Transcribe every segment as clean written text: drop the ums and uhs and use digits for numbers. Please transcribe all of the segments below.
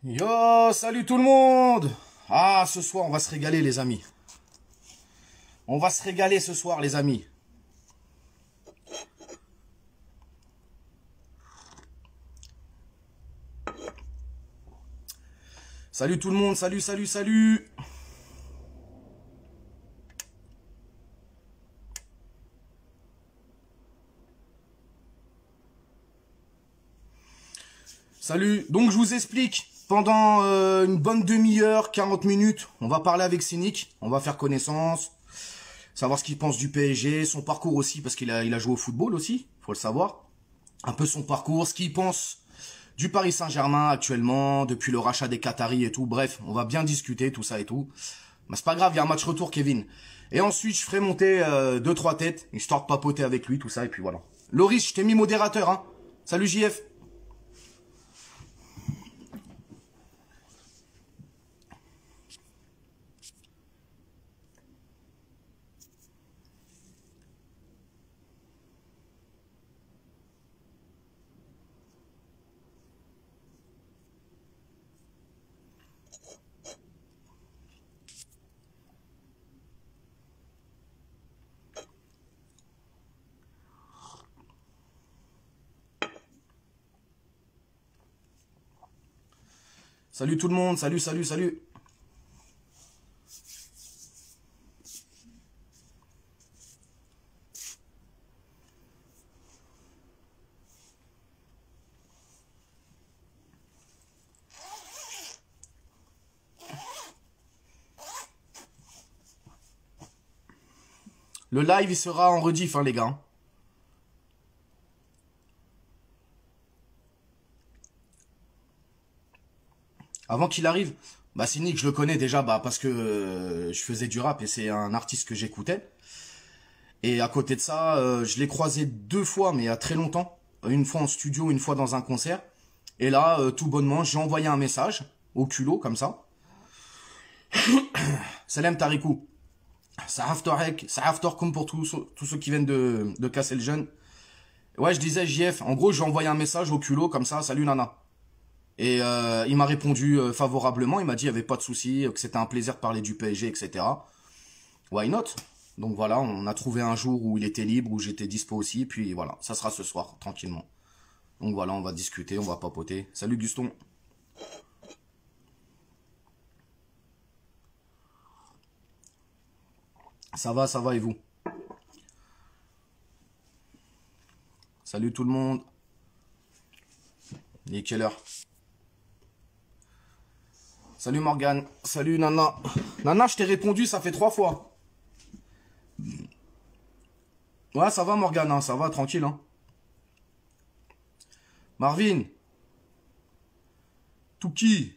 Yo, salut tout le monde. Ah, ce soir, on va se régaler, les amis. On va se régaler ce soir, les amis. Salut tout le monde, salut, salut, salut. Salut, donc je vous explique. Pendant une bonne demi-heure, 40 minutes, on va parler avec Cynic. On va faire connaissance. Savoir ce qu'il pense du PSG, son parcours aussi, parce qu'il a joué au football aussi, faut le savoir. Un peu son parcours, ce qu'il pense du Paris Saint-Germain actuellement, depuis le rachat des Qataris et tout. Bref, on va bien discuter, tout ça et tout. Mais c'est pas grave, il y a un match retour, Kevin. Et ensuite, je ferai monter 2-3 têtes, histoire de papoter avec lui, tout ça, et puis voilà. Loris, je t'ai mis modérateur, hein. Salut JF. Salut tout le monde, salut, salut, salut. Le live, il sera en rediff, hein, les gars. Avant qu'il arrive, bah Cynic, je le connais déjà, bah parce que je faisais du rap et c'est un artiste que j'écoutais. Et à côté de ça, je l'ai croisé 2 fois, mais il y a très longtemps. Une fois en studio, une fois dans un concert. Et là, tout bonnement, j'ai envoyé un message au culot, comme ça. Salam Tarikou. Ça comme pour tous ceux qui viennent de casser le jeune. Ouais, je disais JF. En gros, j'ai envoyé un message au culot, comme ça. Salut Nana. Et il m'a répondu favorablement. Il m'a dit qu'il n'y avait pas de souci, que c'était un plaisir de parler du PSG, etc. Why not? Donc voilà, on a trouvé un jour où il était libre, où j'étais dispo aussi. Puis voilà, ça sera ce soir, tranquillement. Donc voilà, on va discuter, on va papoter. Salut Guston. Ça va et vous? Salut tout le monde. Il est quelle heure? Salut Morgane. Salut Nana. Nana, je t'ai répondu, ça fait 3 fois. Ouais, ça va Morgane, hein, ça va, tranquille. Hein. Marvin. Touki.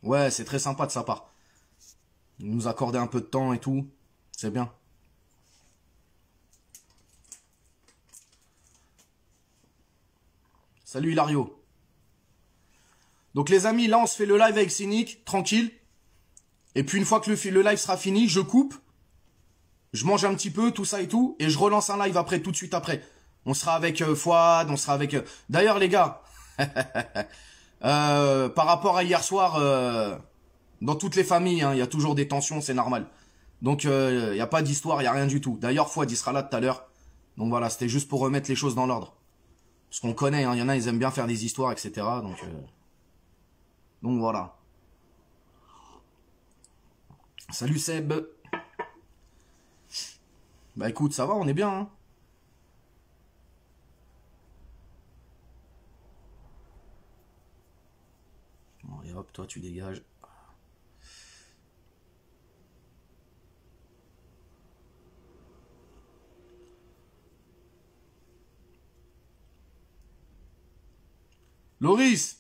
Ouais, c'est très sympa de sa part. Il nous accorder un peu de temps et tout. C'est bien. Salut Hilario. Donc les amis, là on se fait le live avec Cynic, tranquille. Et puis une fois que le live sera fini, je coupe. Je mange un petit peu, tout ça et tout. Et je relance un live après, tout de suite après. On sera avec Fouad, on sera avec... D'ailleurs les gars, par rapport à hier soir, dans toutes les familles, hein, il y a toujours des tensions, c'est normal. Donc il n'y a pas d'histoire, il n'y a rien du tout. D'ailleurs Fouad, il sera là tout à l'heure. Donc voilà, c'était juste pour remettre les choses dans l'ordre. Parce qu'on connaît, hein, il y en a, ils aiment bien faire des histoires, etc. Donc voilà. Salut Seb. Bah écoute, ça va, on est bien. Hein. Bon, et hop, toi tu dégages. Loris!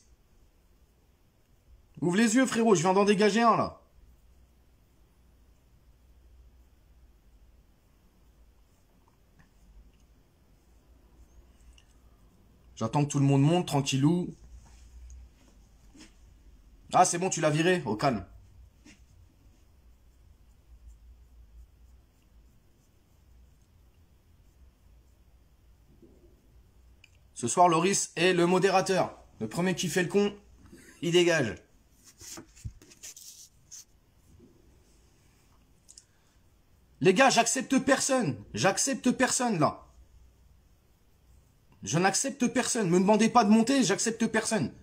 Ouvre les yeux frérot, je viens d'en dégager un là. J'attends que tout le monde monte, tranquillou. Ah c'est bon, tu l'as viré, au calme. Ce soir, Loris est le modérateur. Le premier qui fait le con, il dégage. Les gars, j'accepte personne. J'accepte personne, là. Je n'accepte personne. Me demandez pas de monter, j'accepte personne.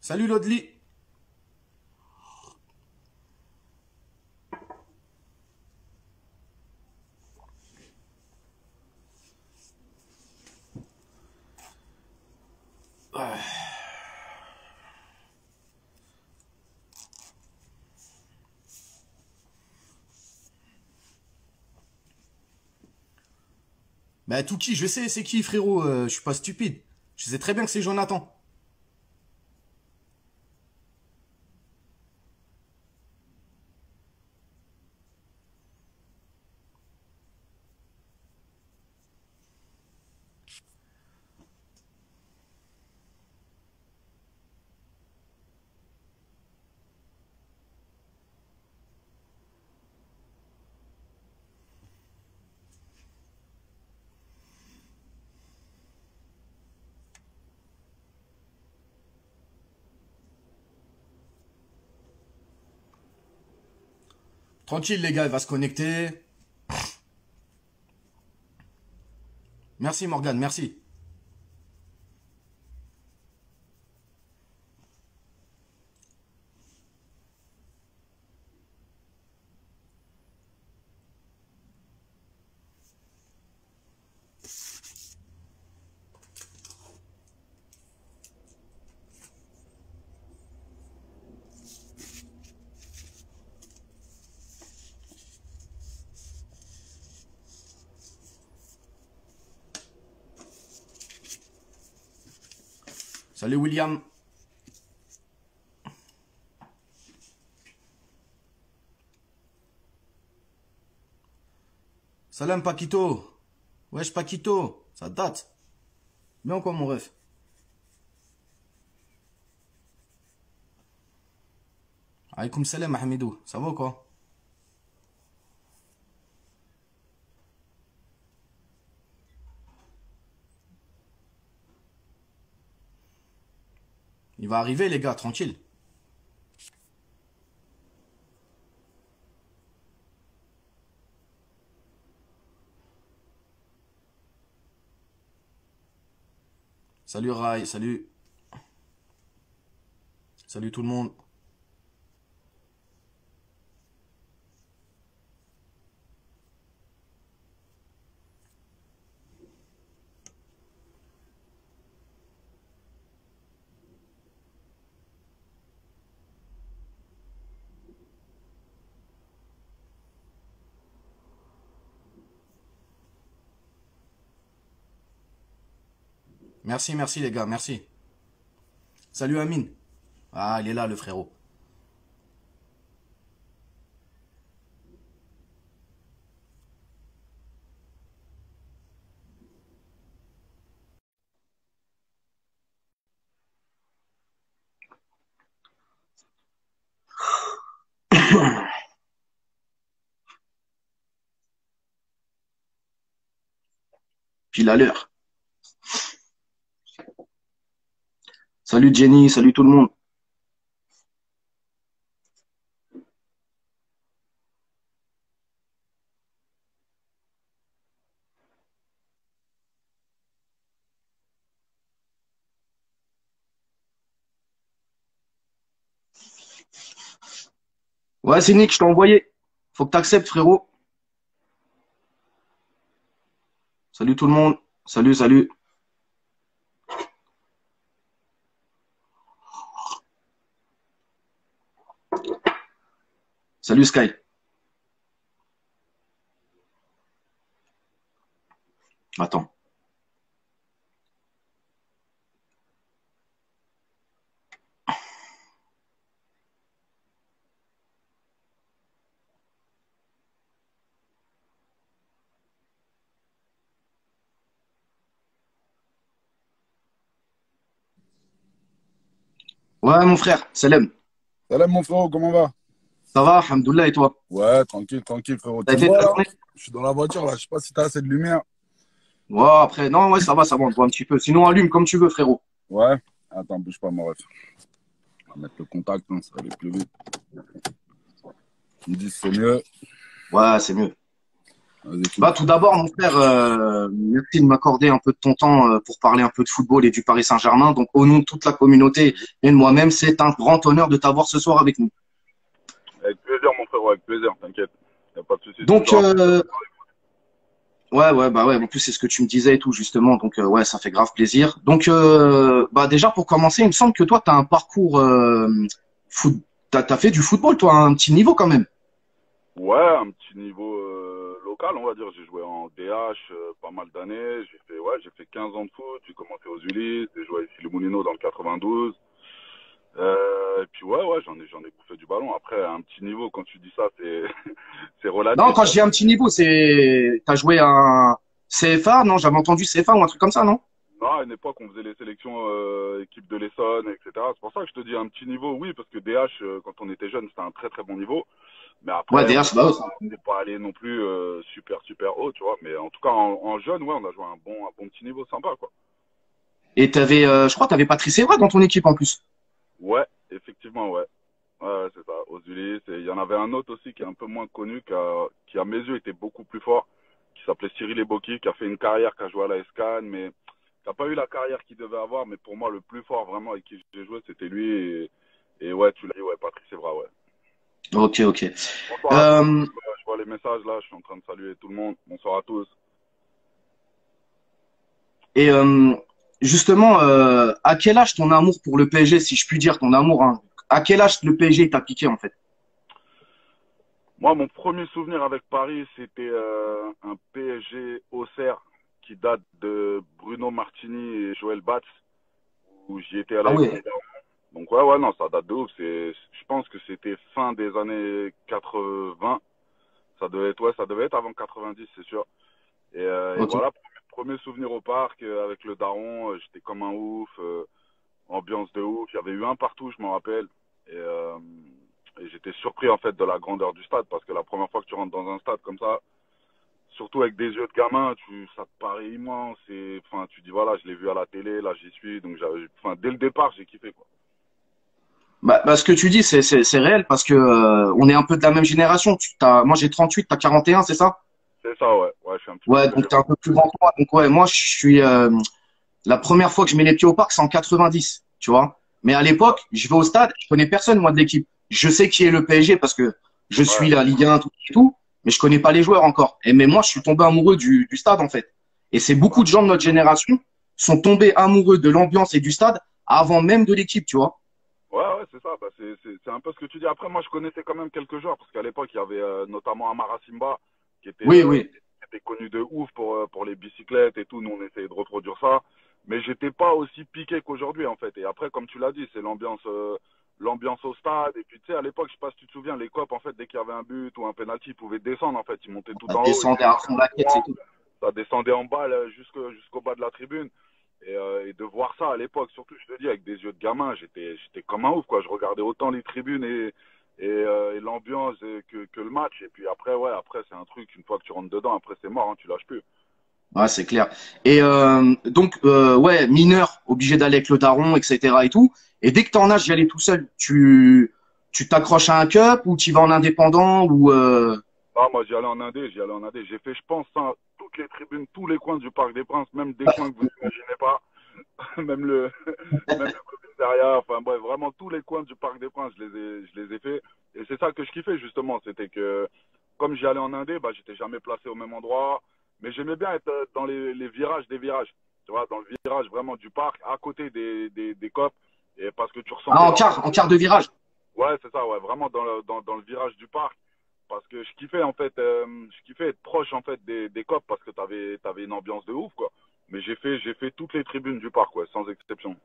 Salut Lodli. Bah tout qui, je sais c'est qui frérot, je suis pas stupide. Je sais très bien que c'est Jonathan. Tranquille les gars, il va se connecter. Merci Morgane, merci. Salut William. Salam Paquito. Wesh Paquito, ça date. Bien quoi mon ref. Alaykoum salam Hamidou, ça va ou quoi? Il va arriver les gars, tranquille. Salut Rai, salut. Salut tout le monde. Merci, merci les gars, merci. Salut Amine. Ah, il est là le frérot. Pile à l'heure. Salut Jenny, salut tout le monde. Ouais, c'est Nick, je t'ai envoyé. Faut que t'acceptes, frérot. Salut tout le monde. Salut, salut. Salut Sky. Attends. Ouais, mon frère, Salem. Salam mon frérot, comment va? Ça va, alhamdoulilah, et toi? Ouais, tranquille, tranquille frérot. T'as Tu me été vois ta là? journée? Je suis dans la voiture là, je sais pas si t'as assez de lumière. Ouais, après, non, ouais, ça va, on te voit un petit peu. Sinon, allume comme tu veux, frérot. Ouais. Attends, bouge pas mon ref. On va mettre le contact, hein, ça va aller plus vite. Ils me disent c'est mieux. Ouais, c'est mieux. Vas-y, Bah, tout. tout d'abord, mon frère, merci de m'accorder un peu de ton temps pour parler un peu de football et du Paris Saint-Germain. Donc, au nom de toute la communauté et de moi-même, c'est un grand honneur de t'avoir ce soir avec nous. Avec plaisir mon frérot, avec plaisir, t'inquiète. Y a pas de souci, c'est Donc, toujours un bah ouais, en plus, c'est ce que tu me disais et tout, justement. Donc, ouais, ça fait grave plaisir. Donc, bah, déjà, pour commencer, il me semble que toi, t'as un parcours foot, t'as fait du football, toi, à un petit niveau quand même. ouais, un petit niveau local, on va dire. J'ai joué en DH pas mal d'années. J'ai fait 15 ans de foot. J'ai commencé aux Ulysses. J'ai joué ici le Moulineau dans le 92. Et puis ouais, j'en ai bouffé du ballon. Après, à un petit niveau, quand tu dis ça, c'est c'est Non, relatif, quand je quoi. dis un petit niveau, t'as joué un CFA, non? J'avais entendu CFA ou un truc comme ça, non? Non, à une époque, on faisait les sélections équipe de l'Essonne, etc. C'est pour ça que je te dis un petit niveau, oui, parce que DH, quand on était jeune, c'était un très très bon niveau. Mais Ouais, après, DH, bah, ouais. on n'est pas allé non plus super super haut, tu vois. Mais en tout cas, en jeune, ouais, on a joué un bon petit niveau sympa, quoi. Et je crois, t'avais Patrice Evra dans ton équipe en plus. Ouais, effectivement, ouais. Ouais, c'est ça, aux Ulysses. Et il y en avait un autre aussi qui est un peu moins connu, qui à mes yeux était beaucoup plus fort, qui s'appelait Cyril Eboki, qui a fait une carrière, qui a joué à la SCAN, mais qui n'a pas eu la carrière qu'il devait avoir. Mais pour moi, le plus fort vraiment avec qui j'ai joué, c'était lui. Et ouais, tu l'as dit, ouais, Patrice Evra, ouais. Ok, ok. Bonsoir à tous. Euh, Je vois les messages là, je suis en train de saluer tout le monde. Bonsoir à tous. et justement, à quel âge ton amour pour le PSG, si je puis dire ton amour, hein, à quel âge le PSG t'a piqué en fait? Moi, mon premier souvenir avec Paris, c'était un PSG Auxerre qui date de Bruno Martini et Joël Batz, où j'y étais allé Ah avec ouais. mon père. Donc ouais, non, ça date de ouf. Je pense que c'était fin des années 80. Ça devait être avant 90, c'est sûr. Et Ok. voilà, premier souvenir au parc avec le daron, j'étais comme un ouf, ambiance de ouf. Il y avait eu un partout, je m'en rappelle. Et, euh, et j'étais surpris en fait de la grandeur du stade parce que la première fois que tu rentres dans un stade comme ça, surtout avec des yeux de gamin, ça te paraît immense. Enfin, tu dis voilà, je l'ai vu à la télé, là j'y suis. Donc enfin, dès le départ, j'ai kiffé quoi. Bah, ce que tu dis, c'est réel parce que on est un peu de la même génération. Moi j'ai 38, t'as 41, c'est ça? C'est ça, ouais. Ouais, je suis un petit peu Ouais, plus donc vieux. t'es un peu plus grand que moi. Donc ouais, moi je suis la première fois que je mets les pieds au parc, c'est en 90, tu vois. Mais à l'époque, je vais au stade, je connais personne moi de l'équipe. Je sais qui est le PSG parce que je suis Ouais, la Ligue 1 tout et tout, mais je connais pas les joueurs encore. Mais moi, je suis tombé amoureux du stade en fait. Et c'est beaucoup de gens de notre génération sont tombés amoureux de l'ambiance et du stade avant même de l'équipe, tu vois. ouais, c'est ça. Bah, c'est un peu ce que tu dis. Après, moi, je connaissais quand même quelques joueurs parce qu'à l'époque, il y avait notamment Amara Simba qui était, Oui, oui. qui était connu de ouf pour les bicyclettes et tout. Nous, on essayait de reproduire ça. Mais j'étais pas aussi piqué qu'aujourd'hui, en fait. Et après, comme tu l'as dit, c'est l'ambiance au stade. Et puis, tu sais, à l'époque, je sais pas si tu te souviens, les copes, en fait, dès qu'il y avait un but ou un penalty, ils pouvaient descendre, en fait. Ils montaient tout Ça en haut, ils descendait à étaient fond en la tête, c'est courant, tout. ça descendait en bas là, jusqu'au bas de la tribune. Et de voir ça à l'époque, surtout, je te dis, avec des yeux de gamin, j'étais comme un ouf, quoi. Je regardais autant les tribunes et l'ambiance que le match. Et puis après, ouais, après, c'est un truc, une fois que tu rentres dedans, après, c'est mort, hein, tu lâches plus. Ouais, c'est clair. Et donc, ouais, mineur, obligé d'aller avec le daron, etc. et tout. Et dès que t'en as, j'y allais tout seul. Tu t'accroches à un cup ou tu vas en indépendant ou Ah, moi, j'y allais en Indé, j'y allais en Indé. J'ai fait, je pense, ça, toutes les tribunes, tous les coins du Parc des Princes, même des coins que vous n'imaginez pas. même même le commissariat, enfin bref, vraiment tous les coins du Parc des Princes, je les ai fait. Et c'est ça que je kiffais justement, c'était que comme j'y allais en Indé, bah j'étais jamais placé au même endroit, mais j'aimais bien être dans les virages des virages, tu vois, dans le virage vraiment du parc, à côté des copes, et parce que tu ah, ressentais l'ambiance. en quart de virage. Ouais, c'est ça, ouais, vraiment dans le virage du parc. Parce que je kiffais en fait, je kiffais être proche en fait des copes parce que t'avais une ambiance de ouf quoi. Mais j'ai fait toutes les tribunes du parc, ouais, sans exception.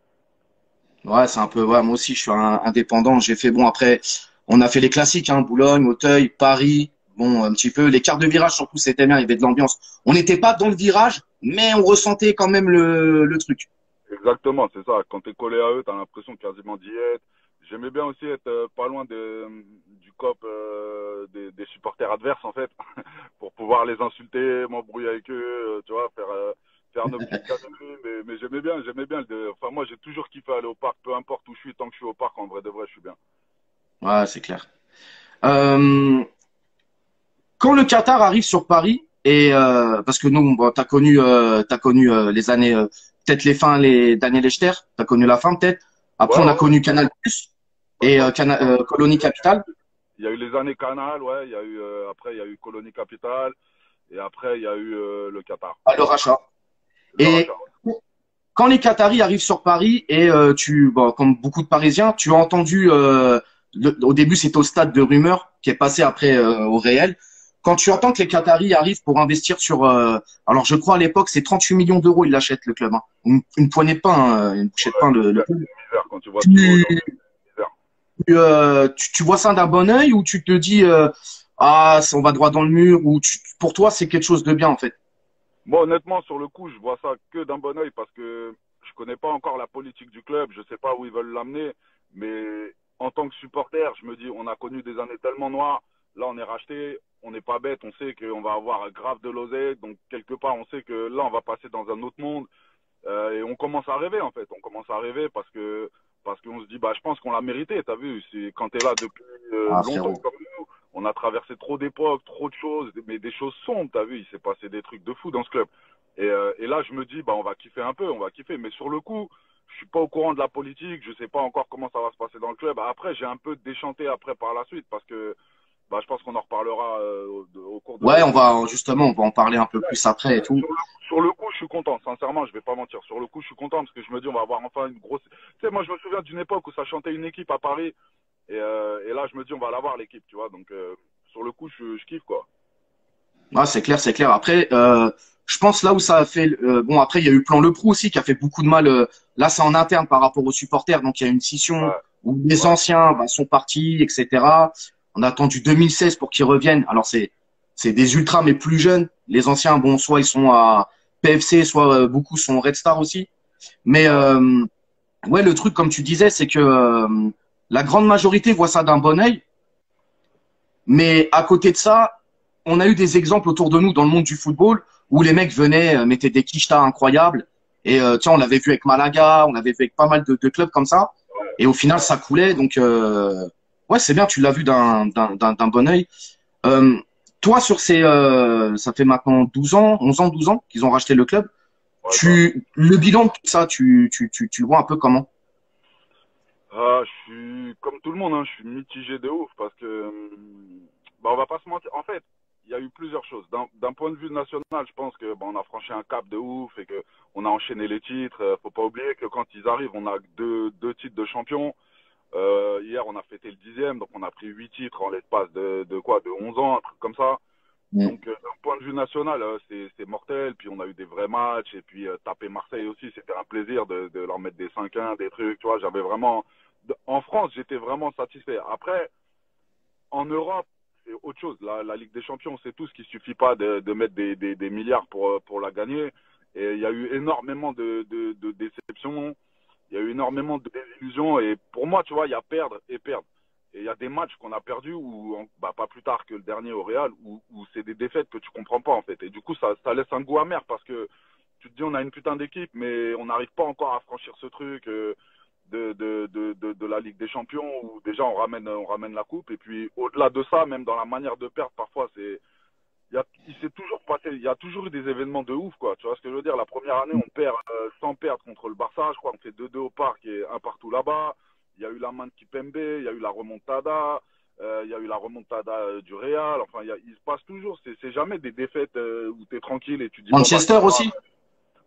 Ouais, c'est un peu, ouais, moi aussi, je suis indépendant. J'ai fait, bon, après, on a fait les classiques, hein, Boulogne, Auteuil, Paris. Bon, un petit peu. Les quarts de virage, surtout, c'était bien, il y avait de l'ambiance. On n'était pas dans le virage, mais on ressentait quand même le truc. Exactement, c'est ça. Quand t'es collé à eux, t'as l'impression quasiment d'y être. J'aimais bien aussi être pas loin du COP des supporters adverses, en fait, pour pouvoir les insulter, m'embrouiller avec eux, tu vois, faire nos petites caderies. Mais j'aimais bien. Enfin, moi, j'ai toujours kiffé aller au parc, peu importe où je suis, tant que je suis au parc, en vrai de vrai, je suis bien. Ouais, c'est clair. Euh, Quand le Qatar arrive sur Paris, et parce que nous, bon, t'as connu les années, peut-être les fins les Daniel Echter, t'as connu la fin peut-être. Ouais, Après, on a ouais, connu Canal+ ouais, et ouais. Colonie Capital. Il y a eu les années Canal, ouais, il y a eu, après, il y a eu Colonie Capital, et après, il y a eu le Qatar, À le rachat. le rachat. Et quand les Qataris arrivent sur Paris et bon, comme beaucoup de Parisiens, tu as entendu, au début c'était au stade de rumeur qui est passé après au réel. Quand tu Ouais. entends que les Qataris arrivent pour investir sur, alors je crois à l'époque c'est 38 millions d'euros ils l'achètent le club, hein. Une poignée de pain, hein, une bouchée de Ouais, pain c'est le misère, club. c'est misère quand tu vois ce qu'il vaut Tu, aujourd'hui. C'est misère. tu vois ça d'un bon œil ou tu te dis ah on va droit dans le mur ou pour toi c'est quelque chose de bien en fait. Moi, honnêtement, sur le coup, je vois ça que d'un bon oeil parce que je connais pas encore la politique du club, je sais pas où ils veulent l'amener, mais en tant que supporter, je me dis, on a connu des années tellement noires, là, on est racheté, on n'est pas bête, on sait qu'on va avoir grave de l'oseille, donc quelque part, on sait que là, on va passer dans un autre monde. Et on commence à rêver en fait. On commence à rêver parce qu'on se dit bah je pense qu'on l'a mérité. T'as vu, c'est quand t'es là depuis Ah longtemps frérot. comme nous, on a traversé trop d'époques, trop de choses, mais des choses sombres. T'as vu, il s'est passé des trucs de fou dans ce club. Et là je me dis bah on va kiffer un peu, on va kiffer. Mais sur le coup, je suis pas au courant de la politique, je sais pas encore comment ça va se passer dans le club. Après j'ai un peu déchanté après par la suite parce que bah je pense qu'on en reparlera au cours Ouais, de justement on va en parler un peu plus après et tout. sur le coup, je suis content. Sincèrement, je vais pas mentir. Sur le coup, je suis content parce que je me dis, on va avoir enfin une grosse. Tu sais, moi, je me souviens d'une époque où ça chantait une équipe à Paris. Et là, je me dis, on va l'avoir, l'équipe, tu vois. Donc, sur le coup, je kiffe, quoi. Ah, c'est clair, c'est clair. Après, je pense là où ça a fait, bon, après, il y a eu Plan Le Pro aussi qui a fait beaucoup de mal. Là, c'est en interne par rapport aux supporters. Donc, il y a une scission Ouais, où les ouais, anciens bah, sont partis, etc. On a attendu 2016 pour qu'ils reviennent. Alors, c'est des ultras, mais plus jeunes. Les anciens, bon, soit ils sont à PFC, soit beaucoup sont Red Star aussi. Mais ouais. ouais, le truc, comme tu disais, c'est que la grande majorité voit ça d'un bon œil. Mais à côté de ça, on a eu des exemples autour de nous dans le monde du football où les mecs venaient, mettaient des quichetas incroyables. Et tiens, on l'avait vu avec Malaga, on l'avait vu avec pas mal de clubs comme ça. Et au final, ça coulait. Donc, ouais, c'est bien, tu l'as vu d'un bon œil. Euh, Toi, sur ces, ça fait maintenant 12 ans, 11 ans, 12 ans qu'ils ont racheté le club. Ouais, ça. Le bilan de tout ça, tu le vois un peu comment? Ah, je suis comme tout le monde, hein, je suis mitigé de ouf parce que, bah, on va pas se mentir. En fait, il y a eu plusieurs choses. D'un point de vue national, je pense que, bah, on a franchi un cap de ouf et que on a enchaîné les titres. Faut pas oublier que quand ils arrivent, on a deux titres de champion. Hier, on a fêté le 10e, donc on a pris 8 titres en l'espace de quoi, de 11 ans, un truc comme ça. Mm. Donc, d'un point de vue national, c'est mortel. Puis, on a eu des vrais matchs. Et puis, taper Marseille aussi, c'était un plaisir de leur mettre des 5-1, des trucs. Tu vois, j'avais vraiment. En France, j'étais vraiment satisfait. Après, en Europe, c'est autre chose. La Ligue des Champions, c'est tout ce qui suffit pas de mettre des milliards pour la gagner. Et il y a eu énormément de déceptions. Il y a eu énormément de désillusions. Et pour moi, tu vois, il y a perdre et perdre. Et il y a des matchs qu'on a perdus, bah, pas plus tard que le dernier au Real, où c'est des défaites que tu comprends pas, en fait. Et du coup, ça laisse un goût amer parce que tu te dis, on a une putain d'équipe, mais on n'arrive pas encore à franchir ce truc de la Ligue des Champions où déjà on ramène la coupe. Et puis, au-delà de ça, même dans la manière de perdre, parfois, il s'est toujours passé, il y a toujours eu des événements de ouf, quoi. Tu vois ce que je veux dire? La première année, on perd sans perdre contre le Barça. Je crois qu'on fait 2-2 au parc et un partout là-bas. Il y a eu la main de Kipembe, il y a eu la remontada, il y a eu la remontada du Real. Enfin, il se passe toujours. C'est jamais des défaites où tu es tranquille et tu dis, bon, bah, Manchester ça va. aussi?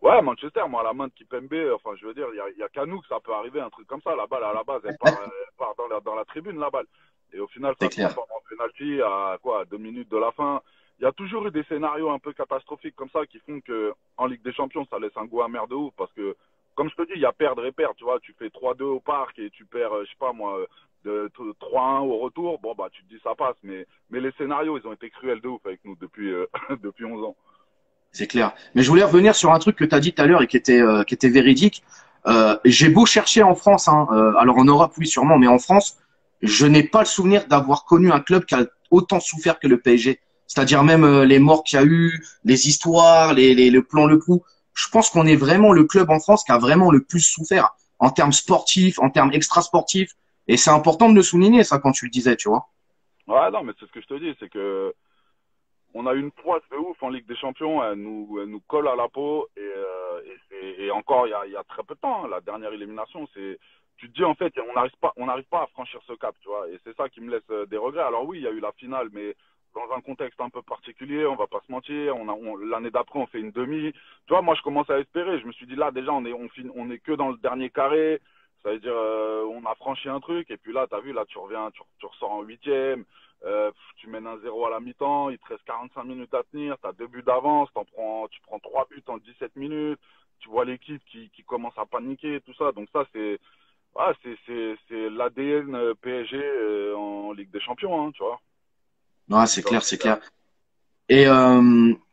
Ouais, Manchester, moi, la main de Kipembe, enfin, je veux dire, il y a qu'à nous que ça peut arriver, un truc comme ça. La balle, à la base, elle part dans la tribune, la balle. Et au final, C'est ça se clair. transforme en penalty à quoi, 2 minutes de la fin. Il y a toujours eu des scénarios un peu catastrophiques comme ça qui font que, en Ligue des Champions, ça laisse un goût amer de ouf parce que, comme je te dis, il y a perdre et perdre. Tu vois, tu fais 3-2 au parc et tu perds, je sais pas moi, 3-1 au retour. Bon, bah, tu te dis ça passe. Mais les scénarios, ils ont été cruels de ouf avec nous depuis, depuis 11 ans. C'est clair. Mais je voulais revenir sur un truc que tu as dit tout à l'heure et qui était véridique. J'ai beau chercher en France, hein, alors en Europe oui sûrement, mais en France, je n'ai pas le souvenir d'avoir connu un club qui a autant souffert que le PSG. C'est-à-dire même les morts qu'il y a eu, les histoires, le plan le coup. Je pense qu'on est vraiment le club en France qui a vraiment le plus souffert en termes sportifs, en termes extrasportifs. Et c'est important de le souligner, ça, quand tu le disais, tu vois. Ouais, non, mais c'est ce que je te dis, c'est que on a une poisse de ouf en Ligue des Champions, elle nous colle à la peau et encore il y a très peu de temps, hein, la dernière élimination, c'est tu te dis en fait on n'arrive pas à franchir ce cap, tu vois, et c'est ça qui me laisse des regrets. Alors oui, il y a eu la finale, mais dans un contexte un peu particulier, on va pas se mentir, l'année d'après on fait une demi. Tu vois, moi je commence à espérer, je me suis dit là déjà on est que dans le dernier carré. Ça veut dire on a franchi un truc et puis là t'as vu là tu reviens tu ressors en huitième. Tu mènes un zéro à la mi-temps, il te reste 45 minutes à tenir, tu as 2 buts d'avance, tu prends 3 buts en 17 minutes, tu vois l'équipe qui commence à paniquer, tout ça. Donc ça, c'est l'ADN PSG en Ligue des Champions, hein, tu vois. Ouais, On c'est peut clair, rien c'est faire. clair. Et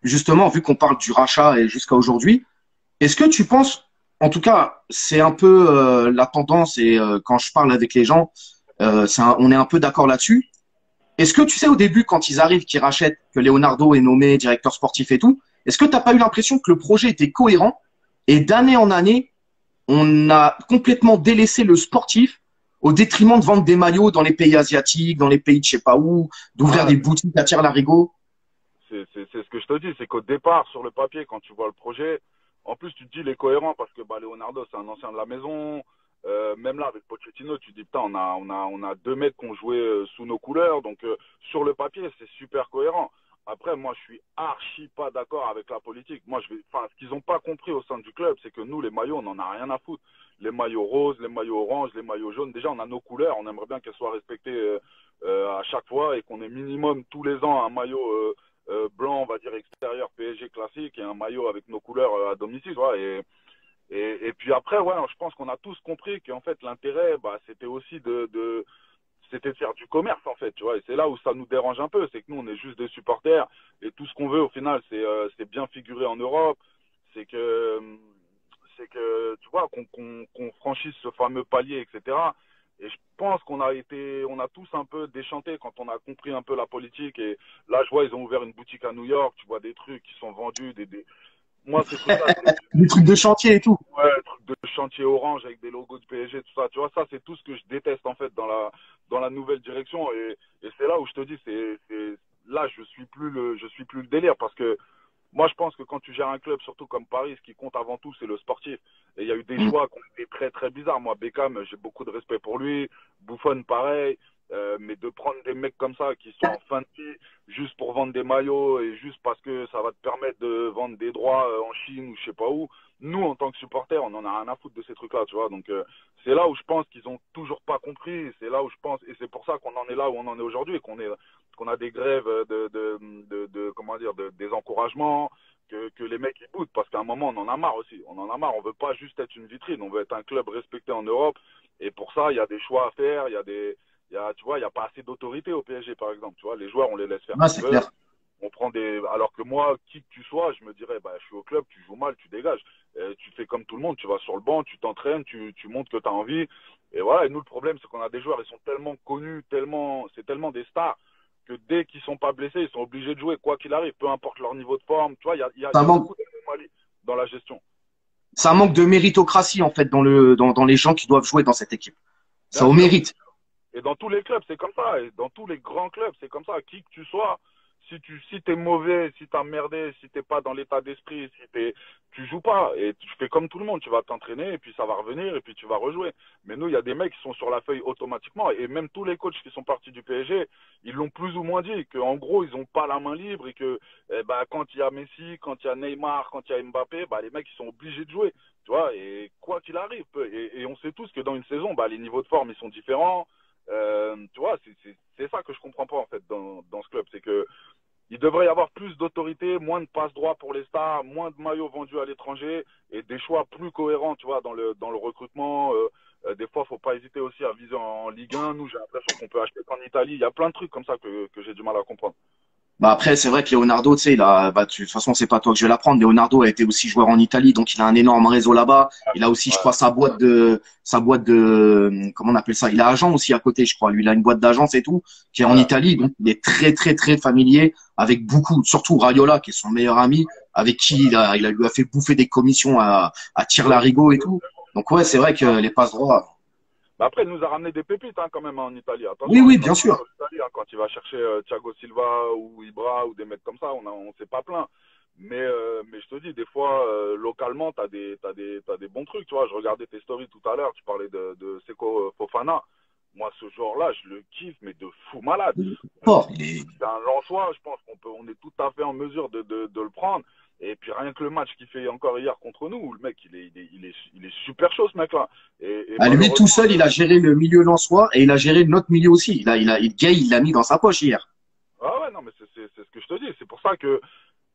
justement, vu qu'on parle du rachat et jusqu'à aujourd'hui, est-ce que tu penses, en tout cas, c'est un peu la tendance et quand je parle avec les gens, on est un peu d'accord là-dessus. Est-ce que tu sais au début, quand ils arrivent, qu'ils rachètent, que Leonardo est nommé directeur sportif et tout, est-ce que t'as pas eu l'impression que le projet était cohérent et d'année en année, on a complètement délaissé le sportif au détriment de vendre des maillots dans les pays asiatiques, dans les pays de je sais pas où, d'ouvrir Ouais, des boutiques à tire-larigot. c'est ce que je te dis, c'est qu'au départ, sur le papier, quand tu vois le projet, en plus tu te dis il est cohérent parce que bah, Leonardo c'est un ancien de la maison. Même là avec Pochettino, tu te dis putain on a deux mecs qui ont joué sous nos couleurs, donc sur le papier c'est super cohérent. Après moi je suis archi pas d'accord avec la politique. Moi enfin ce qu'ils n'ont pas compris au sein du club, c'est que nous les maillots on en a rien à foutre. Les maillots roses, les maillots oranges, les maillots jaunes, déjà on a nos couleurs, on aimerait bien qu'elles soient respectées à chaque fois et qu'on ait minimum tous les ans un maillot blanc, on va dire extérieur PSG classique et un maillot avec nos couleurs à domicile. Voilà, et puis après, ouais, je pense qu'on a tous compris qu'en fait l'intérêt, bah, c'était aussi c'était de faire du commerce en fait, tu vois. Et c'est là où ça nous dérange un peu, c'est que nous on est juste des supporters et tout ce qu'on veut au final, c'est bien figurer en Europe, c'est que tu vois qu'on franchisse ce fameux palier, etc. Et je pense on a tous un peu déchanté quand on a compris un peu la politique. Et là, je vois, ils ont ouvert une boutique à New York. Tu vois des trucs qui sont vendus, moi ces trucs-là, Des trucs de chantier et tout. ouais, trucs de chantier orange avec des logos du PSG, tout ça. Tu vois, ça c'est tout ce que je déteste en fait dans la nouvelle direction. Et c'est là où je te dis, là je suis plus le délire parce que moi, je pense que quand tu gères un club, surtout comme Paris, ce qui compte avant tout, c'est le sportif. Et il y a eu des Mm. choix qui ont été très, très bizarres. Moi, Beckham, j'ai beaucoup de respect pour lui. Buffon, pareil. Mais de prendre des mecs comme ça qui sont en fin de vie juste pour vendre des maillots et juste parce que ça va te permettre de vendre des droits en Chine ou je sais pas où. Nous, en tant que supporters, on en a rien à foutre de ces trucs-là, tu vois. Donc, c'est là où je pense qu'ils ont toujours pas compris. C'est là où je pense, et c'est pour ça qu'on en est là où on en est aujourd'hui et qu'on a des grèves comment dire, des encouragements, que les mecs ils boudent parce qu'à un moment on en a marre aussi. On en a marre. On veut pas juste être une vitrine. On veut être un club respecté en Europe. Et pour ça, il y a des choix à faire. Tu vois, il y a pas assez d'autorité au PSG par exemple. Tu vois, les joueurs on les laisse faire ce Ouais, qu'ils c'est veulent. clair. On prend alors que moi, qui que tu sois, je me dirais, bah, je suis au club, tu joues mal, tu dégages. Tu fais comme tout le monde, tu vas sur le banc, tu t'entraînes, tu montres que tu as envie. Et voilà, et nous, le problème, c'est qu'on a des joueurs, ils sont tellement connus, c'est tellement des stars, que dès qu'ils sont pas blessés, ils sont obligés de jouer, quoi qu'il arrive, peu importe leur niveau de forme. Tu vois, il Ça y a manque, beaucoup d'anomalies dans la gestion. ça manque de méritocratie, en fait, dans les gens qui doivent jouer dans cette équipe. Ça Bien au sûr. mérite. Et dans tous les clubs, c'est comme ça. Et dans tous les grands clubs, c'est comme ça. Qui que tu sois, si t'es mauvais, si t'as merdé, si t'es pas dans l'état d'esprit, tu joues pas. Et tu fais comme tout le monde. Tu vas t'entraîner et puis ça va revenir et puis tu vas rejouer. Mais nous, il y a des mecs qui sont sur la feuille automatiquement. Et même tous les coachs qui sont partis du PSG, ils l'ont plus ou moins dit. Qu'en gros, ils ont pas la main libre et que, quand il y a Messi, quand il y a Neymar, quand il y a Mbappé, les mecs, ils sont obligés de jouer. Tu vois, et quoi qu'il arrive. Et on sait tous que dans une saison, les niveaux de forme, ils sont différents. Tu vois, c'est ça que je comprends pas en fait dans ce club, c'est que il devrait y avoir plus d'autorité, moins de passe droit pour les stars, moins de maillots vendus à l'étranger et des choix plus cohérents, tu vois, dans le recrutement. Des fois, faut pas hésiter aussi à viser en Ligue 1. Nous, j'ai l'impression qu'on peut acheter qu'en Italie. Il y a plein de trucs comme ça que j'ai du mal à comprendre. Bah après, c'est vrai que Leonardo, tu sais, de toute façon, c'est pas toi que je vais l'apprendre. Leonardo a été aussi joueur en Italie, donc il a un énorme réseau là-bas. Il a aussi, je Ouais, crois, comment on appelle ça? Il a agent aussi à côté, je crois. Lui, il a une boîte d'agence et tout, qui est en ouais. Italie, donc il est très, très, très familier avec beaucoup, surtout Raiola, qui est son meilleur ami, avec qui lui a fait bouffer des commissions à tire-larigot et tout. Donc ouais, c'est vrai que les passes droits. Mais après, il nous a ramené des pépites hein, quand même en Italie. Oui, Attention, on oui, n'est pas bien contre sûr. l'Italie. Hein. Quand il va chercher Thiago Silva ou Ibra ou des mecs comme ça, on s'est pas plaint. Mais je te dis, des fois, localement, t'as des bons trucs. Tu vois, je regardais tes stories tout à l'heure. Tu parlais de Seko Fofana. Moi, ce joueur-là, je le kiffe, mais de fou malade. Il est fort. Il est, C'est un Lensois, je pense on est tout à fait en mesure de le prendre. Et puis rien que le match qu'il fait encore hier contre nous, le mec, il est super chaud ce mec-là. Et À lui tout malheureusement, seul, il a géré le milieu lensois et il a géré notre milieu aussi. Gay, il l'a mis dans sa poche hier. ah ouais, non, mais c'est ce que je te dis. C'est pour ça que,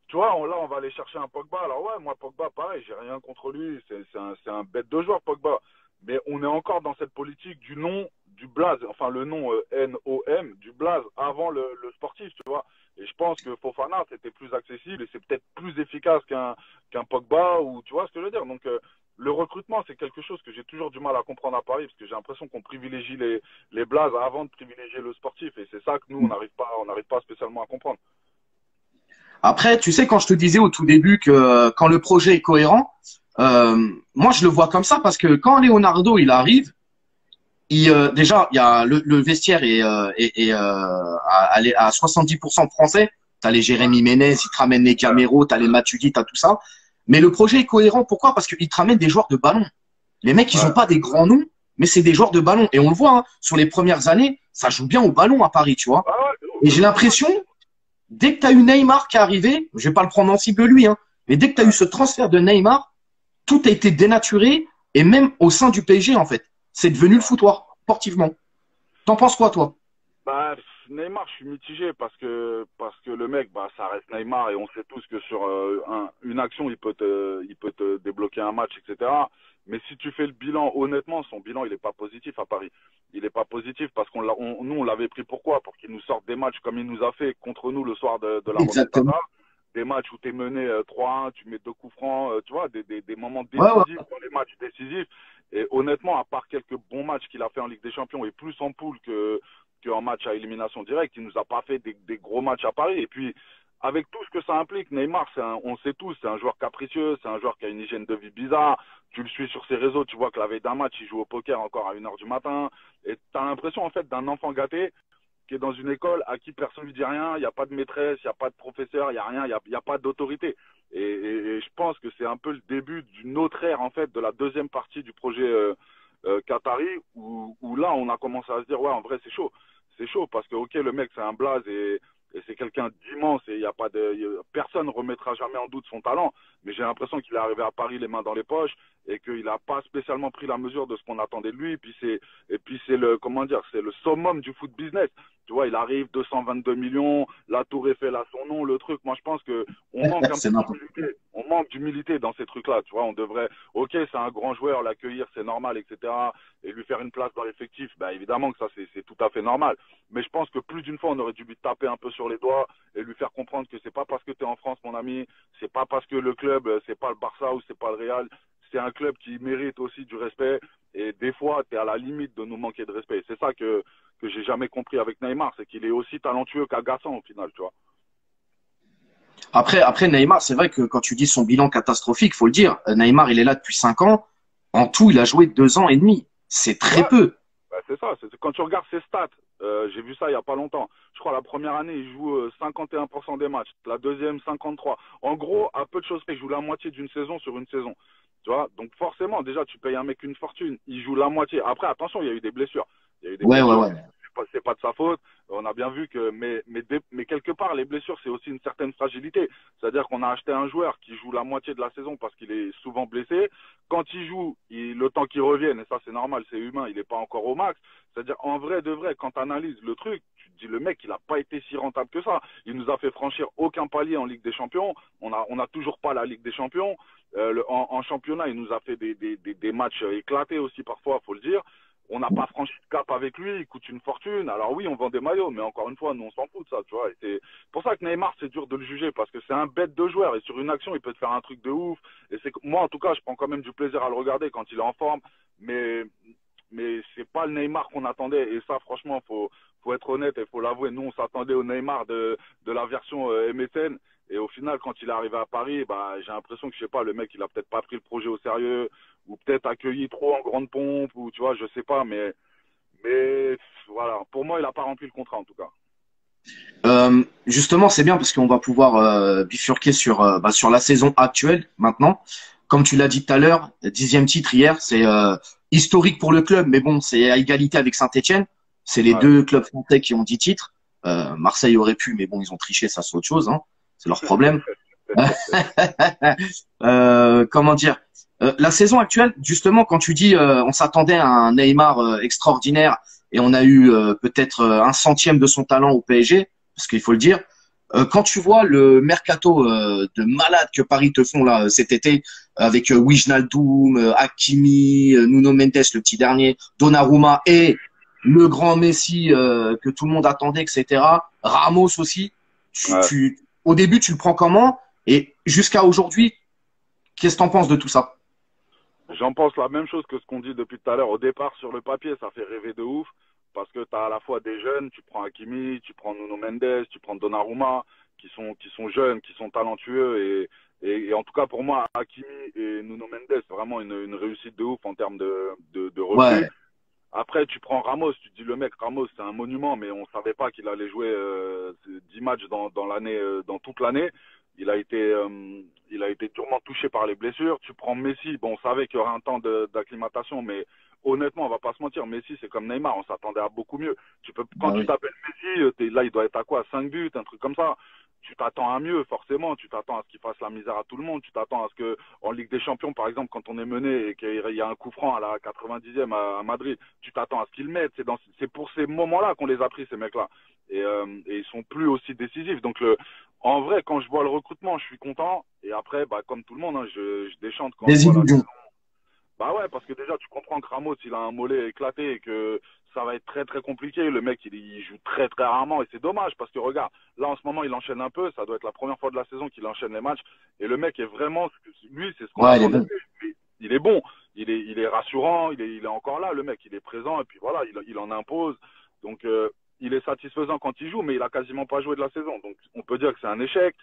tu vois, là, on va aller chercher un Pogba. Alors ouais, moi, Pogba, pareil, j'ai rien contre lui. C'est un bête de joueur, Pogba. Mais on est encore dans cette politique du nom, du blaze, enfin le nom N-O-M, du blaze avant le sportif, tu vois. Et je pense que Fofana, c'était plus accessible et c'est peut-être plus efficace qu'un Pogba, ou tu vois ce que je veux dire. Donc, le recrutement, c'est quelque chose que j'ai toujours du mal à comprendre à Paris, parce que j'ai l'impression qu'on privilégie les blazes avant de privilégier le sportif. Et c'est ça que nous, on n'arrive pas spécialement à comprendre. Après, tu sais, quand je te disais au tout début que quand le projet est cohérent, moi je le vois comme ça parce que quand Leonardo il arrive, déjà il y a le vestiaire à 70% français. T'as les Jérémy Ménez, ils te ramènent les Camero, t'as les Matuidi, t'as tout ça. Mais le projet est cohérent. Pourquoi? Parce qu'il te ramène des joueurs de ballon. Les mecs, ils ont Ouais. pas des grands noms, mais c'est des joueurs de ballon. Et on le voit, hein, sur les premières années, ça joue bien au ballon à Paris, tu vois. Ah ouais, de ouf, Et de j'ai ouf. l'impression, dès que tu as eu Neymar qui est arrivé, je vais pas le prendre en cible lui, hein, mais dès que tu as eu Ouais. ce transfert de Neymar, tout a été dénaturé, et même au sein du PSG, en fait. C'est devenu le foutoir, sportivement. T'en penses quoi, toi? Bah, Neymar, je suis mitigé parce que le mec, bah, ça reste Neymar et on sait tous que sur une action, il peut te débloquer un match, etc. Mais si tu fais le bilan, honnêtement, son bilan, il n'est pas positif à Paris. Il n'est pas positif parce nous, on l'avait pris pourquoi? Pour qu'il nous sorte des matchs comme il nous a fait contre nous le soir de la Exactement. remontada. Des matchs où tu es mené 3-1, tu mets deux coups francs, tu vois, des moments Ouais, ouais. décisifs dans les matchs décisifs. Et honnêtement, à part quelques bons matchs qu'il a fait en Ligue des Champions et plus en poule qu'en match à élimination directe, il nous a pas fait des gros matchs à Paris. Et puis, avec tout ce que ça implique, Neymar, on sait tous, c'est un joueur capricieux, c'est un joueur qui a une hygiène de vie bizarre. Tu le suis sur ses réseaux, tu vois que la veille d'un match, il joue au poker encore à 1 h du matin. Et tu as l'impression, en fait, d'un enfant gâté qui est dans une école à qui personne ne lui dit rien, il n'y a pas de maîtresse, il n'y a pas de professeur, il n'y a rien, il n'y a pas d'autorité. Et je pense que c'est un peu le début d'une autre ère, en fait, de la deuxième partie du projet Qatari, où là, on a commencé à se dire, ouais, en vrai, c'est chaud. C'est chaud parce que, ok, le mec, c'est un blaze et c'est quelqu'un d'immense et y a pas de, personne ne remettra jamais en doute son talent. Mais j'ai l'impression qu'il est arrivé à Paris les mains dans les poches et qu'il n'a pas spécialement pris la mesure de ce qu'on attendait de lui. Et puis c'est le, comment dire, c'est le summum du foot business. Tu vois, il arrive 222 millions, la Tour Eiffel a son nom, le truc. Moi, je pense que on manque un C'est peu n'importe d'humilité. On manque d'humilité dans ces trucs-là. Tu vois, on devrait, ok, c'est un grand joueur, l'accueillir, c'est normal, etc. Et lui faire une place dans l'effectif, bah, évidemment que ça, c'est tout à fait normal. Mais je pense que plus d'une fois, on aurait dû lui taper un peu sur les doigts et lui faire comprendre que c'est pas parce que tu es en France, mon ami, c'est pas parce que le club, c'est pas le Barça ou c'est pas le Real, c'est un club qui mérite aussi du respect. Et des fois, tu es à la limite de nous manquer de respect. C'est ça que j'ai jamais compris avec Neymar, c'est qu'il est aussi talentueux qu'agaçant au final, tu vois. Après Neymar, c'est vrai que quand tu dis son bilan catastrophique, faut le dire. Neymar, il est là depuis 5 ans. En tout, il a joué 2 ans et demi. C'est très Ouais, peu. bah, c'est ça. Quand tu regardes ses stats, j'ai vu ça il y a pas longtemps. Je crois la première année, il joue 51% des matchs. La deuxième, 53. En gros, à peu de choses près, il joue la moitié d'une saison sur une saison. Tu vois, donc forcément, déjà, tu payes un mec une fortune. Il joue la moitié. Après, attention, il y a eu des blessures. Il y a eu des Ouais, ouais, blessures. ouais. C'est pas de sa faute. On a bien vu que, mais quelque part, les blessures, c'est aussi une certaine fragilité. C'est-à-dire qu'on a acheté un joueur qui joue la moitié de la saison parce qu'il est souvent blessé. Quand il joue, le temps qu'il revienne, et ça c'est normal, c'est humain, il n'est pas encore au max. C'est-à-dire, en vrai de vrai, quand tu analyses le truc, tu te dis, le mec, il n'a pas été si rentable que ça. Il nous a fait franchir aucun palier en Ligue des Champions. On a toujours pas la Ligue des Champions. En championnat, il nous a fait des matchs éclatés aussi parfois, faut le dire. on n'a pas franchi de cap avec lui, il coûte une fortune. Alors oui, on vend des maillots, mais encore une fois, nous on s'en fout de ça, tu vois. Et c'est pour ça que Neymar, c'est dur de le juger, parce que c'est un bête de joueur, et sur une action, il peut te faire un truc de ouf. Et c'est moi, en tout cas, je prends quand même du plaisir à le regarder quand il est en forme, mais c'est pas le Neymar qu'on attendait. Et ça, franchement, faut être honnête et faut l'avouer. Nous, on s'attendait au Neymar de la version MSN. Et au final, quand il est arrivé à Paris, bah, j'ai l'impression que, je sais pas, le mec, il a peut-être pas pris le projet au sérieux, ou peut-être accueilli trop en grande pompe, ou tu vois, je sais pas, mais voilà. Pour moi, il a pas rempli le contrat, en tout cas. Justement, c'est bien parce qu'on va pouvoir bifurquer sur la saison actuelle maintenant. Comme tu l'as dit tout à l'heure, 10e titre hier, c'est historique pour le club, mais bon, c'est à égalité avec Saint-Étienne. C'est les Ouais. deux clubs français qui ont 10 titres. Marseille aurait pu, mais bon, ils ont triché, ça c'est autre chose, hein. C'est leur problème. Comment dire? La saison actuelle, justement, quand tu dis on s'attendait à un Neymar extraordinaire et on a eu peut-être un centième de son talent au PSG, parce qu'il faut le dire. Quand tu vois le mercato de malade que Paris te font là cet été avec Wijnaldum, Hakimi, Nuno Mendes le petit dernier, Donnarumma et le grand Messi que tout le monde attendait, etc. Ramos aussi. Ouais. Au début, tu le prends comment? Et jusqu'à aujourd'hui, qu'est-ce que t'en penses de tout ça? J'en pense la même chose que ce qu'on dit depuis tout à l'heure. Au départ, sur le papier, ça fait rêver de ouf, parce que tu as à la fois des jeunes, tu prends Hakimi, tu prends Nuno Mendes, tu prends Donnarumma, qui sont jeunes, qui sont talentueux, et en tout cas pour moi, Hakimi et Nuno Mendes, c'est vraiment une réussite de ouf en termes de recrues. Ouais, Après, tu prends Ramos, tu te dis le mec, Ramos, c'est un monument, mais on savait pas qu'il allait jouer 10 matchs dans l'année, dans toute l'année. Il a été durement touché par les blessures. Tu prends Messi, bon, on savait qu'il y aurait un temps d'acclimatation, mais honnêtement, on va pas se mentir, Messi, c'est comme Neymar, on s'attendait à beaucoup mieux. Quand bah tu oui. t'appelles Messi, là, il doit être à quoi? 5 buts, un truc comme ça. Tu t'attends à mieux, forcément. Tu t'attends à ce qu'il fasse la misère à tout le monde. Tu t'attends à ce que, en Ligue des Champions, par exemple, quand on est mené et qu'il y a un coup franc à la 90e à Madrid, tu t'attends à ce qu'ils le mettent. C'est pour ces moments-là qu'on les a pris, ces mecs-là. Et ils sont plus aussi décisifs. Donc, en vrai, quand je vois le recrutement, je suis content. Et après, bah, comme tout le monde, hein, je déchante quand je Des vois la illusions. saison. Bah ouais, parce que déjà, tu comprends que Ramos, il a un mollet éclaté et que ça va être très très compliqué. Le mec, il joue très très rarement et c'est dommage parce que regarde, là en ce moment, il enchaîne un peu. Ça doit être la première fois de la saison qu'il enchaîne les matchs. Et le mec est vraiment, lui, c'est ce qu'on Ouais, il est attendait de bon. lui. Il est bon, il est rassurant, il est encore là. Le mec, il est présent et puis voilà, il en impose. Donc, il est satisfaisant quand il joue, mais il a quasiment pas joué de la saison. Donc, on peut dire que c'est un échec.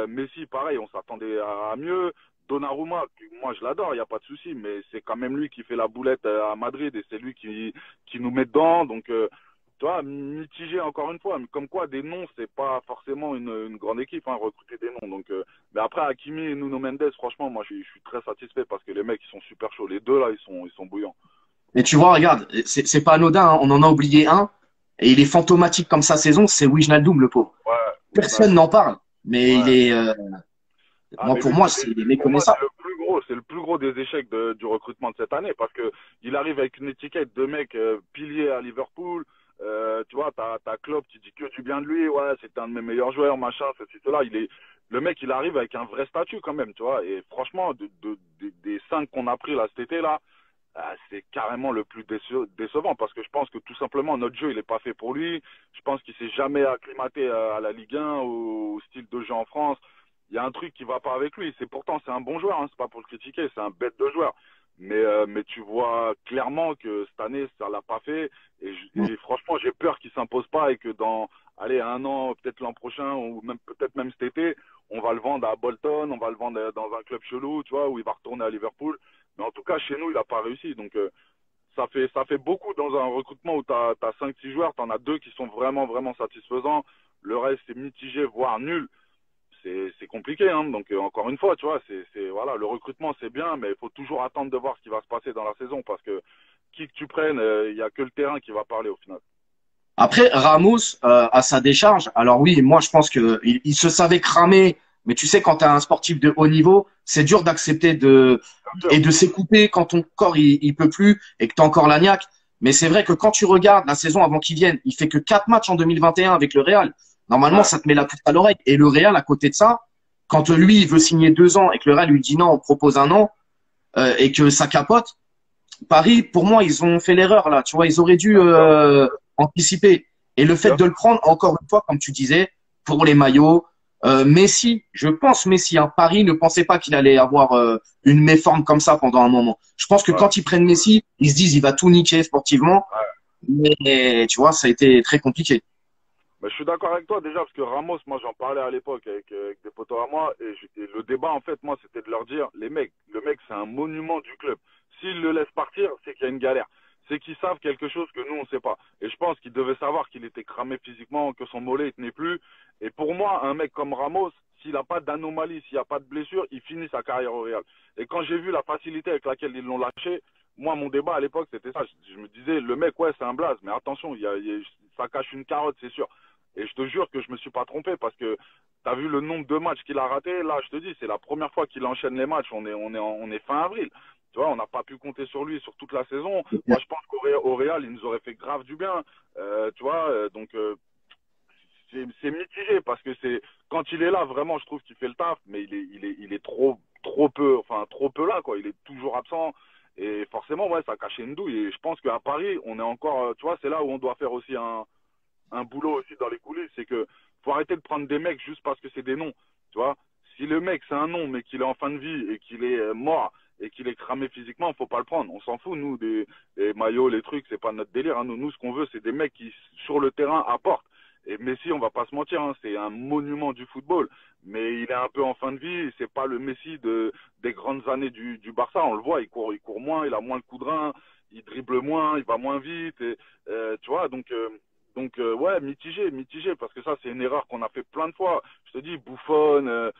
Messi, pareil, on s'attendait à mieux. Donnarumma, moi je l'adore, il n'y a pas de souci, mais c'est quand même lui qui fait la boulette à Madrid et c'est lui qui nous met dedans. Donc, tu vois, mitigé encore une fois, mais comme quoi des noms, c'est pas forcément une grande équipe, hein, recruter des noms. Donc, mais après, Hakimi et Nuno Mendes, franchement, moi je suis très satisfait parce que les mecs, ils sont super chauds. Les deux là, ils sont bouillants. Et tu vois, regarde, c'est pas anodin, hein. On en a oublié un et il est fantomatique comme sa saison, c'est Wijnaldum, le pauvre. Ouais, Personne Wijnaldum. n'en parle, mais il Ouais. est, Ah, moi mais pour lui, moi, c'est il est pour moi, méconnaissable. c'est le plus gros des échecs du recrutement de cette année parce que il arrive avec une étiquette de mec pilier à Liverpool. Tu vois, t'as Klopp, tu dis que du bien de lui. Ouais, c'est un de mes meilleurs joueurs, machin, ceci, cela. Le mec, il arrive avec un vrai statut quand même, tu vois. Et franchement, des 5 qu'on a pris là cet été là, c'est carrément le plus décevant parce que je pense que tout simplement notre jeu il est pas fait pour lui. Je pense qu'il s'est jamais acclimaté à la Ligue 1, au style de jeu en France. Il y a un truc qui va pas avec lui. C'est un bon joueur, hein, c'est pas pour le critiquer, c'est un bête de joueur. Mais tu vois clairement que cette année ça l'a pas fait et franchement j'ai peur qu'il s'impose pas et que dans allez un an peut-être l'an prochain ou même peut-être même cet été on va le vendre à Bolton, on va le vendre dans un club chelou, tu vois, où il va retourner à Liverpool. Mais en tout cas, chez nous, il n'a pas réussi. Donc, ça fait beaucoup dans un recrutement où tu as 5-6 joueurs, tu en as 2 qui sont vraiment, vraiment satisfaisants. Le reste, c'est mitigé, voire nul. C'est compliqué. Hein. Donc, encore une fois, tu vois, voilà, le recrutement, c'est bien, mais il faut toujours attendre de voir ce qui va se passer dans la saison parce que qui que tu prennes, il n'y a que le terrain qui va parler au final. Après, Ramos, à sa décharge, alors oui, moi je pense que il se savait cramer, mais tu sais, quand tu as un sportif de haut niveau, c'est dur d'accepter Bien sûr. et de s'écouter quand ton corps il peut plus et que tu as encore la niaque. Mais c'est vrai que quand tu regardes la saison avant qu'il vienne, il fait que 4 matchs en 2021 avec le Real. Normalement, Ouais. ça te met la puce à l'oreille. Et le Real, à côté de ça, quand lui, il veut signer 2 ans et que le Real lui dit non, on propose un an et que ça capote, Paris, pour moi, ils ont fait l'erreur là. Tu vois, ils auraient dû anticiper. Et le fait Bien de le prendre, encore une fois, comme tu disais, pour les maillots, Messi, je pense Messi, hein, Paris ne pensait pas qu'il allait avoir une méforme comme ça pendant un moment. Je pense que ouais. quand ils prennent Messi, ils se disent il va tout niquer sportivement. Mais tu vois, ça a été très compliqué. Mais je suis d'accord avec toi déjà parce que Ramos, moi j'en parlais à l'époque avec des potos à moi et le débat en fait moi c'était de leur dire les mecs, le mec c'est un monument du club. S'ils le laissent partir, c'est qu'il y a une galère. C'est qu'ils savent quelque chose que nous on sait pas. Et je pense qu'ils devaient savoir qu'il était cramé physiquement, que son mollet il tenait plus. Et pour moi, un mec comme Ramos, s'il n'a pas d'anomalie, s'il n'y a pas de blessure, il finit sa carrière au Real. Et quand j'ai vu la facilité avec laquelle ils l'ont lâché, moi mon débat à l'époque c'était ça. Je me disais le mec ouais c'est un blaze, mais attention, ça cache une carotte c'est sûr. Et je te jure que je me suis pas trompé parce que tu as vu le nombre de matchs qu'il a raté. Là, je te dis, c'est la première fois qu'il enchaîne les matchs. On est fin avril. Tu vois, on n'a pas pu compter sur lui sur toute la saison. Moi, je pense qu'au Real, il nous aurait fait grave du bien. Tu vois, c'est mitigé parce que c'est quand il est là, vraiment, je trouve qu'il fait le taf, mais il est trop peu, enfin trop peu là, quoi. Il est toujours absent. Et forcément, ouais, ça cachait une douille. Et je pense qu'à Paris, on est encore, tu vois, c'est là où on doit faire aussi un boulot aussi dans les coulisses, c'est que faut arrêter de prendre des mecs juste parce que c'est des noms, tu vois. Si le mec c'est un nom mais qu'il est en fin de vie et qu'il est mort et qu'il est cramé physiquement, faut pas le prendre. On s'en fout nous des maillots, les trucs, c'est pas notre délire. Hein. Nous ce qu'on veut c'est des mecs qui sur le terrain apportent. Et Messi, on va pas se mentir, hein, c'est un monument du football, mais il est un peu en fin de vie. C'est pas le Messi des grandes années du Barça. On le voit, il court moins, il a moins le coup de rein, il dribble moins, il va moins vite. Et, tu vois, ouais, mitigé, parce que ça, c'est une erreur qu'on a fait plein de fois. Je te dis, Buffon,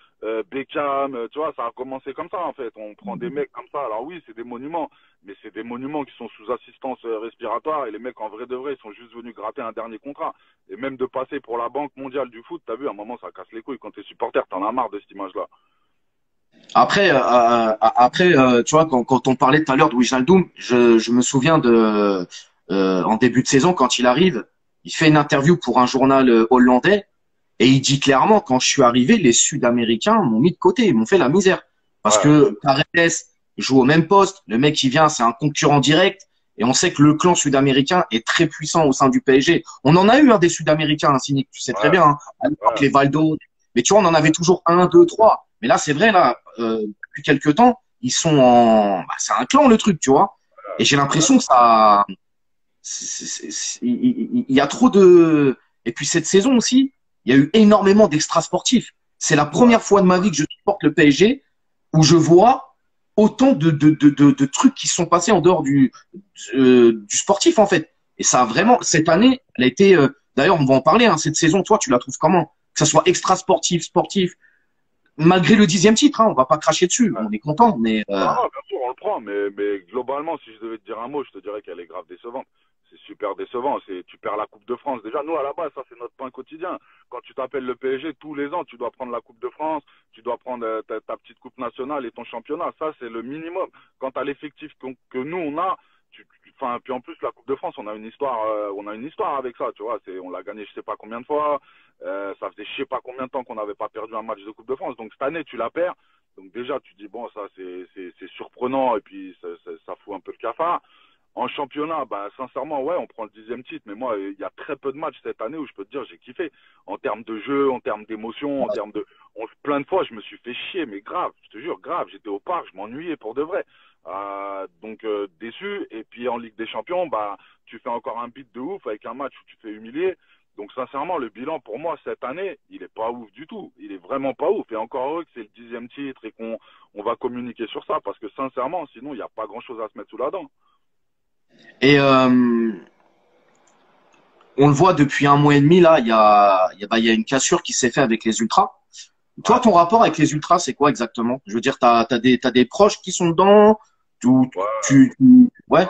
Beckham, tu vois, ça a commencé comme ça, en fait. On prend des mecs comme ça. Alors oui, c'est des monuments, mais c'est des monuments qui sont sous assistance respiratoire, et les mecs, en vrai de vrai, ils sont juste venus gratter un dernier contrat. Et même de passer pour la Banque mondiale du foot, t'as vu, à un moment, ça casse les couilles. Quand t'es supporter, t'en as marre de cette image-là. Après, tu vois, quand on parlait tout à l'heure de Wijnaldum, je me souviens en début de saison, quand il arrive, il fait une interview pour un journal hollandais et il dit clairement, quand je suis arrivé, les Sud-Américains m'ont mis de côté, ils m'ont fait la misère. Parce Ouais, que Paredes joue au même poste, le mec qui vient, c'est un concurrent direct, et on sait que le clan sud-américain est très puissant au sein du PSG. On en a eu des Sud-Américains, hein, Cynic, tu sais très ouais, bien, hein, à l'époque, ouais, les Valdo, mais tu vois, on en avait toujours un, deux, trois. Mais là, c'est vrai, là, depuis quelques temps, ils sont c'est un clan le truc, tu vois. Et j'ai l'impression que ça, il y a trop de. Et puis cette saison aussi, il y a eu énormément d'extra sportifs. C'est la ouais. première fois de ma vie que je supporte le PSG où je vois autant de trucs qui sont passés en dehors du sportif en fait. Et ça a vraiment cette année, elle a été. D'ailleurs, on va en parler. Hein, cette saison, toi, tu la trouves comment? Que ça soit extra sportif, sportif, malgré le 10e titre, hein, on va pas cracher dessus. On est content, mais Non, non, bien sûr, on le prend, mais globalement, si je devais te dire un mot, je te dirais qu'elle est grave décevante. C'est super décevant. Tu perds la Coupe de France. Déjà, nous, à la base, ça, c'est notre pain quotidien. Quand tu t'appelles le PSG, tous les ans, tu dois prendre la Coupe de France, tu dois prendre ta petite Coupe nationale et ton championnat. Ça, c'est le minimum. Quant à l'effectif que nous, on a, enfin, puis en plus, la Coupe de France, on a une histoire avec ça, tu vois. On l'a gagné je sais pas combien de fois. Ça faisait je sais pas combien de temps qu'on n'avait pas perdu un match de Coupe de France. Donc, cette année, tu la perds. Donc déjà, tu dis, bon, ça, c'est surprenant et puis ça fout un peu le cafard. En championnat, bah, sincèrement, ouais, on prend le 10e titre, mais moi, il y a très peu de matchs cette année où je peux te dire, j'ai kiffé. En termes de jeu, en termes d'émotion, en termes de... plein de fois, je me suis fait chier, mais grave, je te jure, grave. J'étais au parc, je m'ennuyais pour de vrai. Déçu. Et puis en Ligue des Champions, bah, tu fais encore un beat de ouf avec un match où tu te fais humilier. Donc sincèrement, le bilan pour moi cette année, il est pas ouf du tout. Il est vraiment pas ouf. Et encore heureux que c'est le 10e titre et qu'on va communiquer sur ça, parce que sincèrement, sinon il n'y a pas grand-chose à se mettre sous la dent. et on le voit depuis un mois et demi là, il y a une cassure qui s'est faite avec les ultras. Toi, Ouais, ton rapport avec les ultras, c'est quoi exactement? Je veux dire, t'as des proches qui sont dedans, ouais, ouais.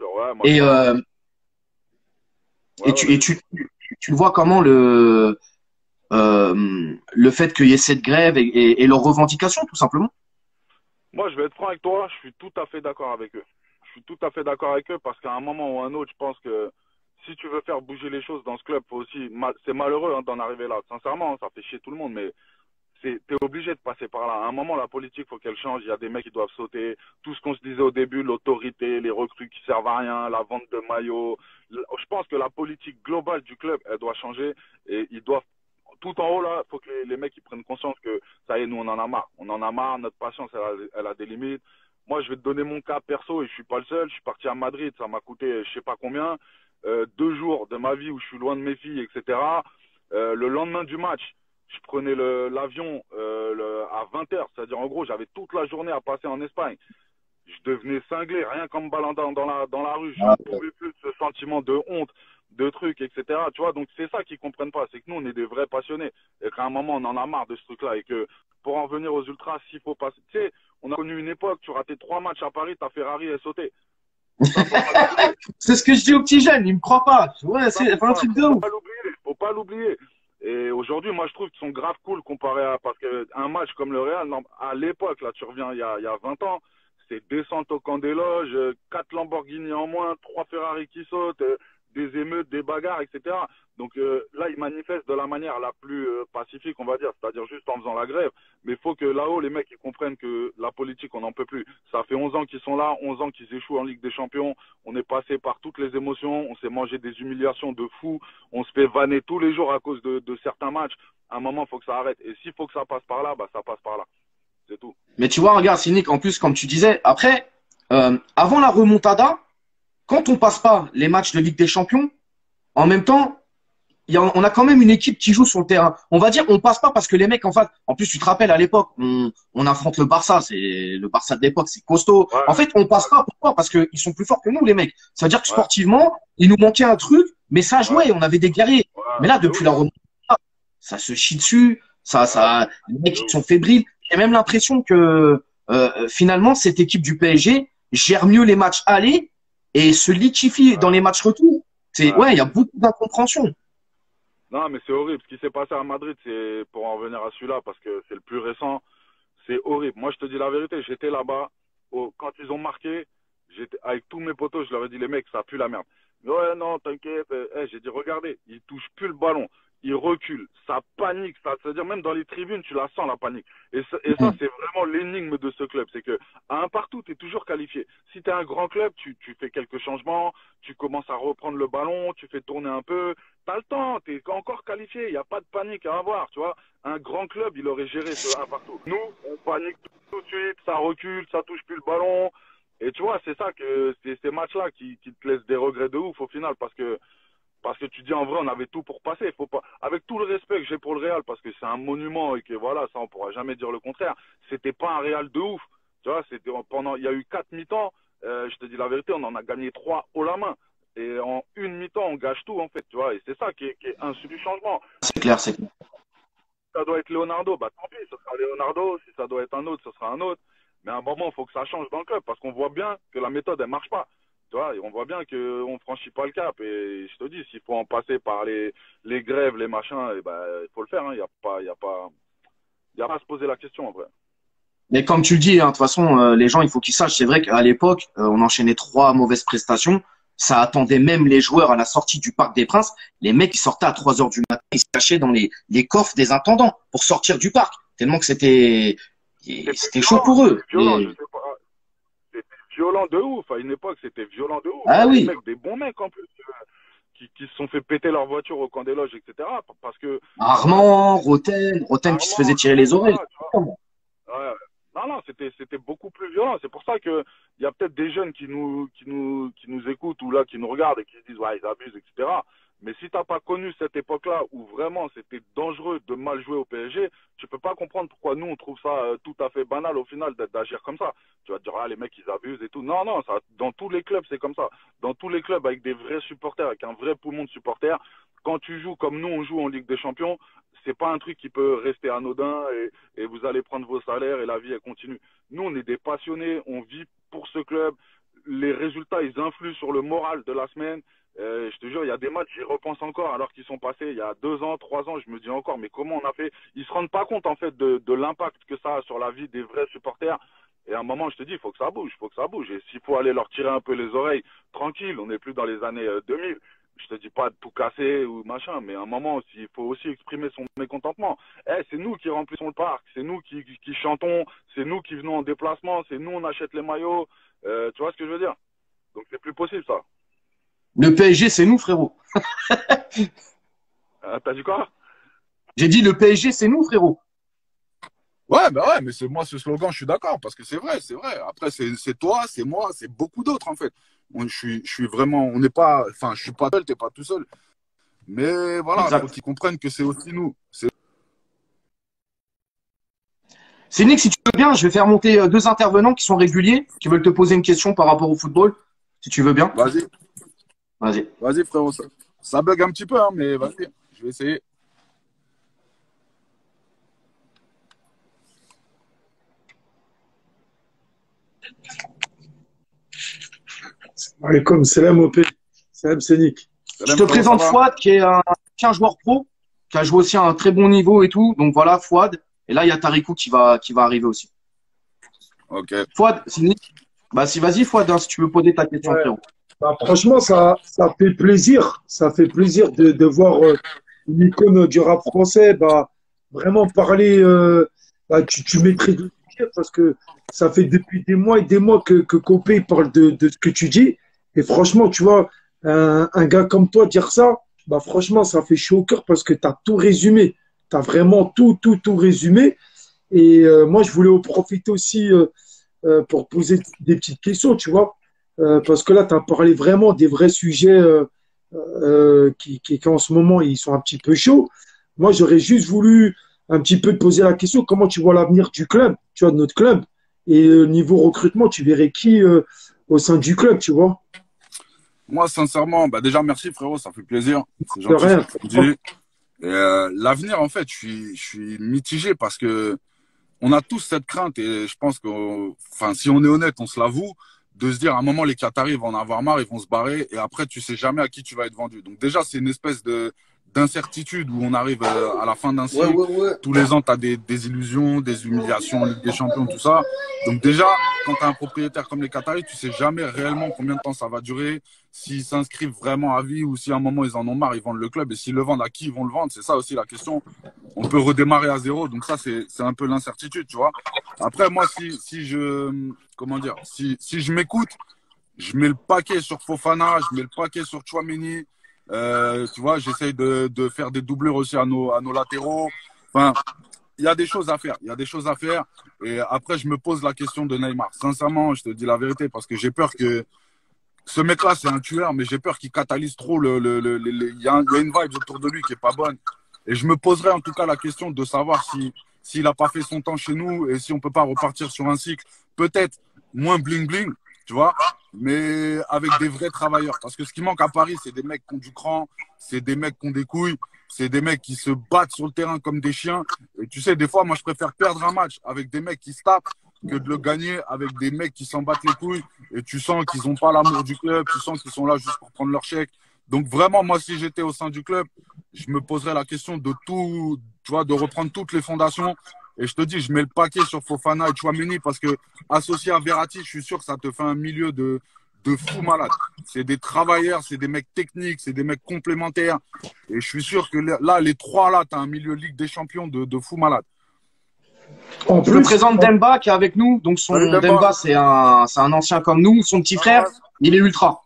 ouais, moi je Et suis un... euh, Ouais, et ouais, tu et vas-y. tu le vois comment le fait qu'il y ait cette grève et leurs revendications, tout simplement. Moi, je vais être franc avec toi, je suis tout à fait d'accord avec eux. Je suis tout à fait d'accord avec eux parce qu'à un moment ou un autre, je pense que si tu veux faire bouger les choses dans ce club, faut aussi, c'est malheureux hein, d'en arriver là. Sincèrement, ça fait chier tout le monde, mais t'es obligé de passer par là. À un moment, la politique, faut qu'elle change. Il y a des mecs qui doivent sauter. Tout ce qu'on se disait au début, l'autorité, les recrues qui servent à rien, la vente de maillots. Je pense que la politique globale du club, elle doit changer. Et ils doivent, tout en haut là, faut que les mecs ils prennent conscience que ça y est, nous on en a marre. On en a marre. Notre patience, elle a des limites. Moi, je vais te donner mon cas perso et je suis pas le seul. Je suis parti à Madrid. Ça m'a coûté, je sais pas combien, 2 jours de ma vie où je suis loin de mes filles, etc. Le lendemain du match, je prenais l'avion à 20h, c'est-à-dire en gros j'avais toute la journée à passer en Espagne. Je devenais cinglé, rien qu'en me baladant dans la rue, je ne pouvais plus de ce sentiment de honte, de trucs, etc. Tu vois, donc c'est ça qu'ils comprennent pas, c'est que nous on est des vrais passionnés et qu'à un moment on en a marre de ce truc-là et que pour en venir aux ultras, s'il faut passer, tu sais, on a connu une époque, tu ratais 3 matchs à Paris, ta Ferrari est sautée. C'est ce que je dis aux petits jeunes, ils me croient pas. Ouais, c'est un truc de ouf. Faut pas l'oublier. Et aujourd'hui, moi, je trouve qu'ils sont grave cool comparé à, parce qu'un match comme le Real, non, à l'époque, là, tu reviens il y a 20 ans, c'est descente au camp des loges, 4 Lamborghini en moins, 3 Ferrari qui sautent, des émeutes, des bagarres, etc. Donc là, ils manifestent de la manière la plus pacifique, on va dire, c'est-à-dire juste en faisant la grève. Mais il faut que là-haut, les mecs, ils comprennent que la politique, on n'en peut plus. Ça fait 11 ans qu'ils sont là, 11 ans qu'ils échouent en Ligue des Champions. On est passé par toutes les émotions, on s'est mangé des humiliations de fous, on se fait vanner tous les jours à cause de certains matchs. À un moment, il faut que ça arrête. Et s'il faut que ça passe par là, bah ça passe par là. C'est tout. Mais tu vois, regarde, Cynic, en plus, comme tu disais, après, avant la remontada, quand on passe pas les matchs de Ligue des Champions, en même temps, on a quand même une équipe qui joue sur le terrain. On va dire, on passe pas parce que les mecs, en fait, en plus, tu te rappelles, à l'époque, on affronte le Barça, c'est le Barça de l'époque, c'est costaud. Ouais. En fait, on passe pas. Pourquoi? Parce qu'ils sont plus forts que nous, les mecs. Ça veut dire que Ouais. sportivement, il nous manquait un truc, mais ça jouait, on avait des guerriers. Ouais, Mais là, depuis la remontada, ça se chie dessus, les mecs, ils sont fébriles. J'ai même l'impression que, finalement, cette équipe du PSG gère mieux les matchs aller et se liquifie dans les matchs retour. Ouais, il y a beaucoup d'incompréhension. Non, mais c'est horrible. Ce qui s'est passé à Madrid, c'est pour en revenir à celui-là, parce que c'est le plus récent, c'est horrible. Moi, je te dis la vérité, j'étais là-bas, quand ils ont marqué, j'étais avec tous mes potos, je leur ai dit, les mecs, ça pue la merde. Ouais, non, t'inquiète. J'ai dit, regardez, ils touchent plus le ballon. Ils reculent. Ça panique. C'est-à-dire, même dans les tribunes, tu la sens, la panique. Et ça c'est vraiment l'énigme de ce club. C'est que, à un partout, tu es toujours qualifié. Si tu es un grand club, tu fais quelques changements, tu commences à reprendre le ballon, tu fais tourner un peu. T'as le temps, t'es encore qualifié. Il n'y a pas de panique à avoir, tu vois. Un grand club, il aurait géré ce un partout. Nous, on panique tout de suite, ça recule, ça touche plus le ballon. Et tu vois, c'est ça que, c'est ces matchs-là qui te laissent des regrets de ouf au final, parce que tu dis en vrai, on avait tout pour passer. Faut pas, avec tout le respect que j'ai pour le Real, parce que c'est un monument et que voilà, ça on pourra jamais dire le contraire. C'était pas un Real de ouf. Tu vois, il y a eu 4 mi-temps. Je te dis la vérité, on en a gagné 3 haut la main. Et en une mi-temps, on gâche tout en fait. Tu vois, et c'est ça qui est un du changement. C'est clair, c'est clair. Si ça doit être Leonardo, bah tant pis, ce sera Leonardo. Si ça doit être un autre, ce sera un autre. Mais à un moment, il faut que ça change dans le club, parce qu'on voit bien que la méthode, elle marche pas. Tu vois, et on voit bien qu'on ne franchit pas le cap. Et je te dis, s'il faut en passer par les grèves, les machins, et ben, il faut le faire. Il n'y a pas à se poser la question, en vrai. Mais comme tu le dis, hein, de toute façon, les gens, il faut qu'ils sachent. C'est vrai qu'à l'époque, on enchaînait 3 mauvaises prestations. Ça attendait même les joueurs à la sortie du Parc des Princes. Les mecs, ils sortaient à 3 heures du matin, ils se cachaient dans les coffres des intendants pour sortir du parc. Tellement que c'était chaud pour eux. Violent, je sais pas. C'était violent de ouf. À une époque, c'était violent de ouf. Ah oui. Des mecs, des bons mecs en plus, qui se sont fait péter leur voiture au camp des loges, etc. Parce que Armand, Roten qui se faisait tirer les oreilles. Ouais. Non, c'était beaucoup plus violent. C'est pour ça que il y a peut-être des jeunes qui nous écoutent ou là qui nous regardent et qui se disent ouais ils abusent, etc. Mais si t'as pas connu cette époque-là où vraiment c'était dangereux de mal jouer au PSG, tu peux pas comprendre pourquoi nous on trouve ça tout à fait banal au final d'agir comme ça. Tu vas te dire ah les mecs ils abusent et tout. Non, ça dans tous les clubs c'est comme ça. Dans tous les clubs avec des vrais supporters, avec un vrai poumon de supporters, quand tu joues comme nous on joue en Ligue des Champions, c'est pas un truc qui peut rester anodin et vous allez prendre vos salaires et la vie elle continue. Nous on est des passionnés, on vit pour ce club. Les résultats ils influent sur le moral de la semaine. Je te jure, il y a des matchs, j'y repense encore alors qu'ils sont passés il y a 2 ans, 3 ans, je me dis encore, mais comment on a fait? Ils se rendent pas compte en fait de l'impact que ça a sur la vie des vrais supporters. Et à un moment, je te dis, il faut que ça bouge, il faut que ça bouge. Et s'il faut aller leur tirer un peu les oreilles, tranquille, on n'est plus dans les années 2000. Je te dis pas de tout casser ou machin, mais à un moment aussi, il faut aussi exprimer son mécontentement. C'est nous qui remplissons le parc, c'est nous qui chantons, c'est nous qui venons en déplacement, c'est nous on achète les maillots. Tu vois ce que je veux dire? Donc c'est plus possible ça. Le PSG, c'est nous, frérot. T'as dit quoi? J'ai dit le PSG, c'est nous, frérot. Ouais, bah ouais, mais c'est moi ce slogan, je suis d'accord, parce que c'est vrai, c'est vrai. Après, c'est toi, c'est moi, c'est beaucoup d'autres en fait. Je suis vraiment, on n'est pas, enfin, je suis pas seul, t'es pas tout seul. Mais voilà, il faut qu'ils comprennent que c'est aussi nous. C'est Nick, si tu veux bien, je vais faire monter deux intervenants qui sont réguliers, qui veulent te poser une question par rapport au football, si tu veux bien. Vas-y. Vas-y. Vas-y, frérot. Ça bug un petit peu, hein, mais vas-y, je vais essayer. Alaikum, salam au pays. Salam, c'est Nick. Je te présente Fouad, qui est un joueur pro, qui a joué aussi à un très bon niveau et tout. Donc voilà, Fouad. Et là, il y a Tarikou qui va arriver aussi. Ok. Fouad, c'est Nick. Bah, vas-y, Fouad, hein, si tu veux poser ta question, frérot. Bah, franchement, ça fait plaisir. Ça fait plaisir de voir une icône du rap français vraiment parler. Tu maîtrises le sujet parce que ça fait depuis des mois et des mois que Copé parle de ce que tu dis. Et franchement, tu vois, un gars comme toi dire ça, bah franchement, ça fait chaud au cœur parce que tu as tout résumé. Tu as vraiment tout résumé. Et moi, je voulais en profiter aussi pour te poser des petites questions, tu vois. Parce que là, tu as parlé vraiment des vrais sujets qui en ce moment, ils sont un petit peu chauds. Moi, j'aurais juste voulu un petit peu te poser la question, comment tu vois l'avenir du club, tu vois, de notre club. Et niveau recrutement, tu verrais qui au sein du club, tu vois? Moi, sincèrement, bah déjà, merci frérot, ça fait plaisir. C'est gentil ce que tu dis. L'avenir, en fait, je suis mitigé parce que on a tous cette crainte et je pense que, enfin, si on est honnête, on se l'avoue, de se dire à un moment les Qataris vont en avoir marre, ils vont se barrer et après tu sais jamais à qui tu vas être vendu. Donc déjà c'est une espèce d'incertitude où on arrive à la fin d'un cycle. Tous les ans tu as des illusions, des humiliations, Ligue des Champions, tout ça. Donc déjà quand tu as un propriétaire comme les Qataris, tu sais jamais réellement combien de temps ça va durer, s'ils s'inscrivent vraiment à vie ou si à un moment ils en ont marre, ils vendent le club et s'ils le vendent à qui ils vont le vendre, c'est ça aussi la question. On peut redémarrer à zéro, donc ça c'est un peu l'incertitude, tu vois. Après moi si je m'écoute, je mets le paquet sur Fofana, je mets le paquet sur Tchouaméni. Tu vois, j'essaye de faire des doublures aussi à nos latéraux. Enfin, il y a des choses à faire. Il y a des choses à faire. Et après, je me pose la question de Neymar. Sincèrement, je te dis la vérité parce que j'ai peur que ce mec-là, c'est un tueur, mais j'ai peur qu'il catalyse trop il y a une vibe autour de lui qui est pas bonne. Et je me poserai en tout cas la question de savoir s'il a pas fait son temps chez nous et si on peut pas repartir sur un cycle peut-être moins bling-bling, tu vois, mais avec des vrais travailleurs. Parce que ce qui manque à Paris, c'est des mecs qui ont du cran, c'est des mecs qui ont des couilles, c'est des mecs qui se battent sur le terrain comme des chiens. Et tu sais, des fois, moi, je préfère perdre un match avec des mecs qui se tapent que de le gagner avec des mecs qui s'en battent les couilles. Et tu sens qu'ils n'ont pas l'amour du club, tu sens qu'ils sont là juste pour prendre leur chèque. Donc vraiment, moi, si j'étais au sein du club, je me poserais la question de tout, tu vois, de reprendre toutes les fondations. Et je te dis, je mets le paquet sur Fofana et Tchouaméni parce que associé à Verratti, je suis sûr que ça te fait un milieu de fou malade. C'est des travailleurs, c'est des mecs techniques, c'est des mecs complémentaires. Et je suis sûr que là, les trois là, tu as un milieu Ligue des Champions de fou malade. Je me présente Demba qui est avec nous. Donc Demba, c'est un ancien comme nous. Son petit frère, il est ultra.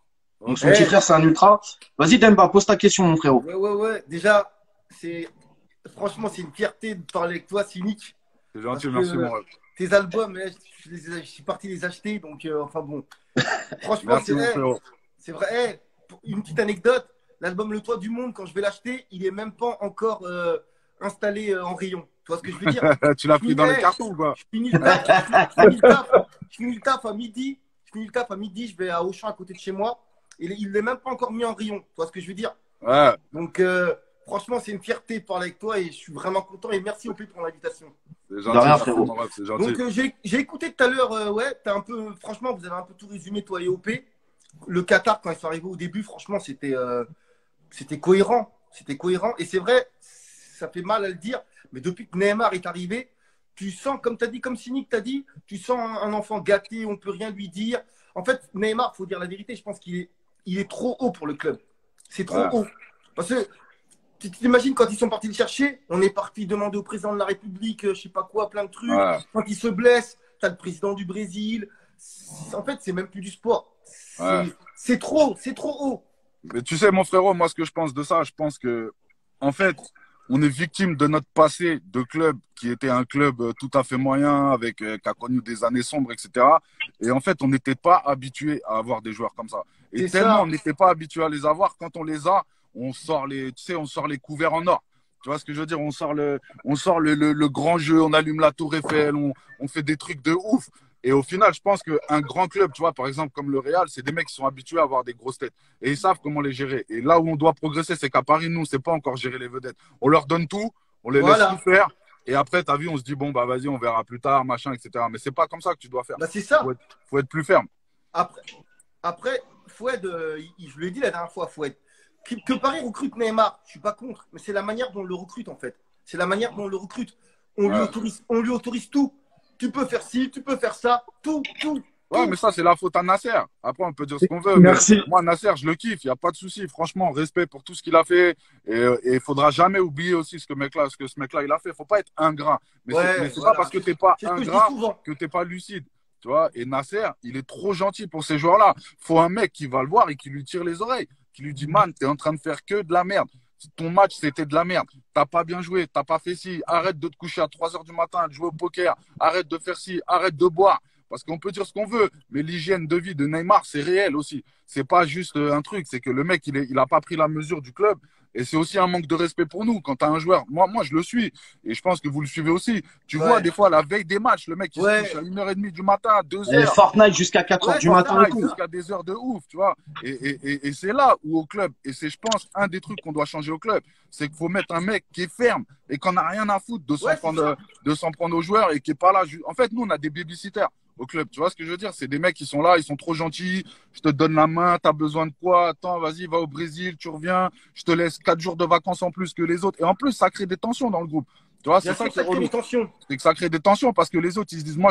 Donc son petit frère, c'est un ultra. Vas-y Demba, pose ta question, mon frérot. Ouais. Déjà, franchement, c'est une fierté de parler avec toi, Cynic. C'est gentil, merci mon rêve. Tes albums, je suis parti les acheter, donc enfin bon. Franchement, c'est vrai. Une petite anecdote, l'album Le Toit du Monde, quand je vais l'acheter, il est même pas encore installé en rayon. Tu vois ce que je veux dire? Tu l'as pris dans les cartons ou quoi? Je finis le taf à midi. Je vais à Auchan à côté de chez moi. Et il n'est même pas encore mis en rayon. Tu vois ce que je veux dire? Ouais. Donc, franchement, c'est une fierté de parler avec toi et je suis vraiment content. Et merci au plus pour l'invitation. C'est gentil, rien, frérot. Donc, j'ai écouté tout à l'heure, franchement, vous avez un peu tout résumé, toi et OP. Le Qatar, quand ils sont arrivés au début, franchement, c'était cohérent. C'était cohérent. Et c'est vrai, ça fait mal à le dire, mais depuis que Neymar est arrivé, tu sens, comme tu as dit, comme Cynic t'a dit, tu sens un enfant gâté, on ne peut rien lui dire. En fait, Neymar, il faut dire la vérité, je pense qu'il est trop haut pour le club. C'est trop haut. Parce que tu t'imagines quand ils sont partis le chercher, on est parti demander au président de la République, je sais pas quoi, plein de trucs. Ouais. Quand il se blesse, tu as le président du Brésil. En fait, c'est même plus du sport. C'est trop haut. Mais tu sais, mon frérot, moi, ce que je pense de ça, je pense que, en fait, on est victime de notre passé de club qui était un club tout à fait moyen, avec qui a connu des années sombres, etc. Et en fait, on n'était pas habitué à avoir des joueurs comme ça. Et tellement on n'était pas habitué à les avoir, quand on les a, on sort on sort les couverts en or. Tu vois ce que je veux dire? On sort le grand jeu, on allume la Tour Eiffel, on fait des trucs de ouf. Et au final, je pense qu'un grand club, tu vois, par exemple, comme le Real, c'est des mecs qui sont habitués à avoir des grosses têtes. Et ils savent comment les gérer. Et là où on doit progresser, c'est qu'à Paris, nous, on ne sait pas encore gérer les vedettes. On leur donne tout, on les laisse tout faire. Et après, tu as vu, on se dit, bon, bah vas-y, on verra plus tard, machin, etc. Mais c'est pas comme ça que tu dois faire. Bah, c'est ça. Faut être plus ferme. Après Fouad, je l'ai dit la dernière fois, Fouad, que Paris recrute Neymar, je ne suis pas contre. Mais c'est la manière dont on le recrute, en fait. C'est la manière dont on le recrute. On lui autorise tout. Tu peux faire ci, tu peux faire ça, tout. Ouais, mais ça, c'est la faute à Nasser. Après, on peut dire ce qu'on veut. Merci. Moi, Nasser, je le kiffe. Il n'y a pas de souci. Franchement, respect pour tout ce qu'il a fait. Et il ne faudra jamais oublier aussi ce que ce mec-là, il a fait. Il ne faut pas être ingrat. Mais c'est pas parce que tu n'es pas ingrat que tu n'es pas lucide. Tu vois, et Nasser, il est trop gentil pour ces joueurs-là. Il faut un mec qui va le voir et qui lui tire les oreilles. Qui lui dit, man, tu es en train de faire que de la merde. Ton match, c'était de la merde. T'as pas bien joué, t'as pas fait ci. Arrête de te coucher à 3 h du matin, de jouer au poker. Arrête de faire ci, arrête de boire. Parce qu'on peut dire ce qu'on veut, mais l'hygiène de vie de Neymar, c'est réel aussi. C'est pas juste un truc, c'est que le mec, il a pas pris la mesure du club. Et c'est aussi un manque de respect pour nous. Quand tu as un joueur, moi, je le suis. Et je pense que vous le suivez aussi. Tu vois, des fois, la veille des matchs, le mec, il se couche à 1h30 du matin, 2h. Fortnite jusqu'à 4h du matin. Jusqu'à des heures de ouf, tu vois. Et c'est là où au club, et c'est, je pense, un des trucs qu'on doit changer au club, c'est qu'il faut mettre un mec qui est ferme et qu'on n'a rien à foutre de s'en prendre aux joueurs et qui est pas là. En fait, nous, on a des babysitters au club. Tu vois ce que je veux dire? C'est des mecs qui sont là, ils sont trop gentils. Je te donne la main, tu as besoin de quoi? Attends, vas-y, va au Brésil, tu reviens. Je te laisse 4 jours de vacances en plus que les autres. Et en plus, ça crée des tensions dans le groupe. Tu vois, c'est ça qui est relou. C'est que ça crée des tensions parce que les autres, ils se disent, moi,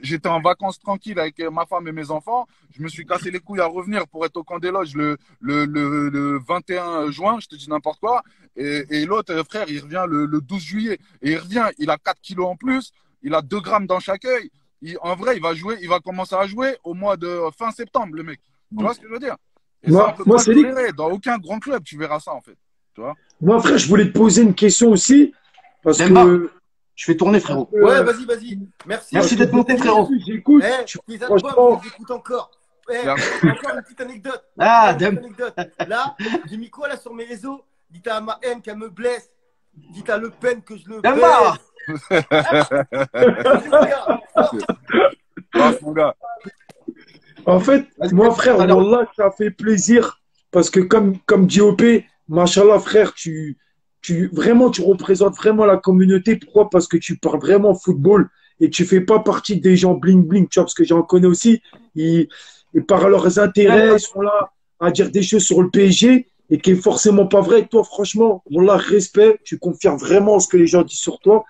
j'étais en vacances tranquille avec ma femme et mes enfants. Je me suis cassé les couilles à revenir pour être au camp des loges le 21 juin. Je te dis n'importe quoi. Et l'autre, frère, il revient le 12 juillet. Et il revient, il a 4 kilos en plus. Il a 2 grammes dans chaque œil. En vrai, il va commencer à jouer au mois de fin septembre, le mec. Tu vois ce que je veux dire? Et ça, on peut pas le tolérer. Dans aucun grand club, tu verras ça, en fait. Tu vois? Moi, frère, je voulais te poser une question aussi. Parce Demba, que. je fais tourner, frérot. Ouais, vas-y. Merci d'être monté, frérot. J'écoute. Les albums, j'écoute encore. Encore une petite anecdote. Là, j'ai mis quoi là sur mes réseaux? Dites à ma haine qu'elle me blesse. Dites à Le Pen que je le Demba. Mon gars. En fait, moi, frère, Wallah, ça fait plaisir. Parce que comme dit OP, machallah, frère, tu représentes vraiment la communauté. Pourquoi? Parce que tu parles vraiment football et tu fais pas partie des gens bling bling, tu vois, parce que j'en connais aussi. Ils par leurs intérêts, ils sont là à dire des choses sur le PSG et qui est forcément pas vrai. Et toi, franchement, voilà, respect, tu confirmes vraiment ce que les gens disent sur toi.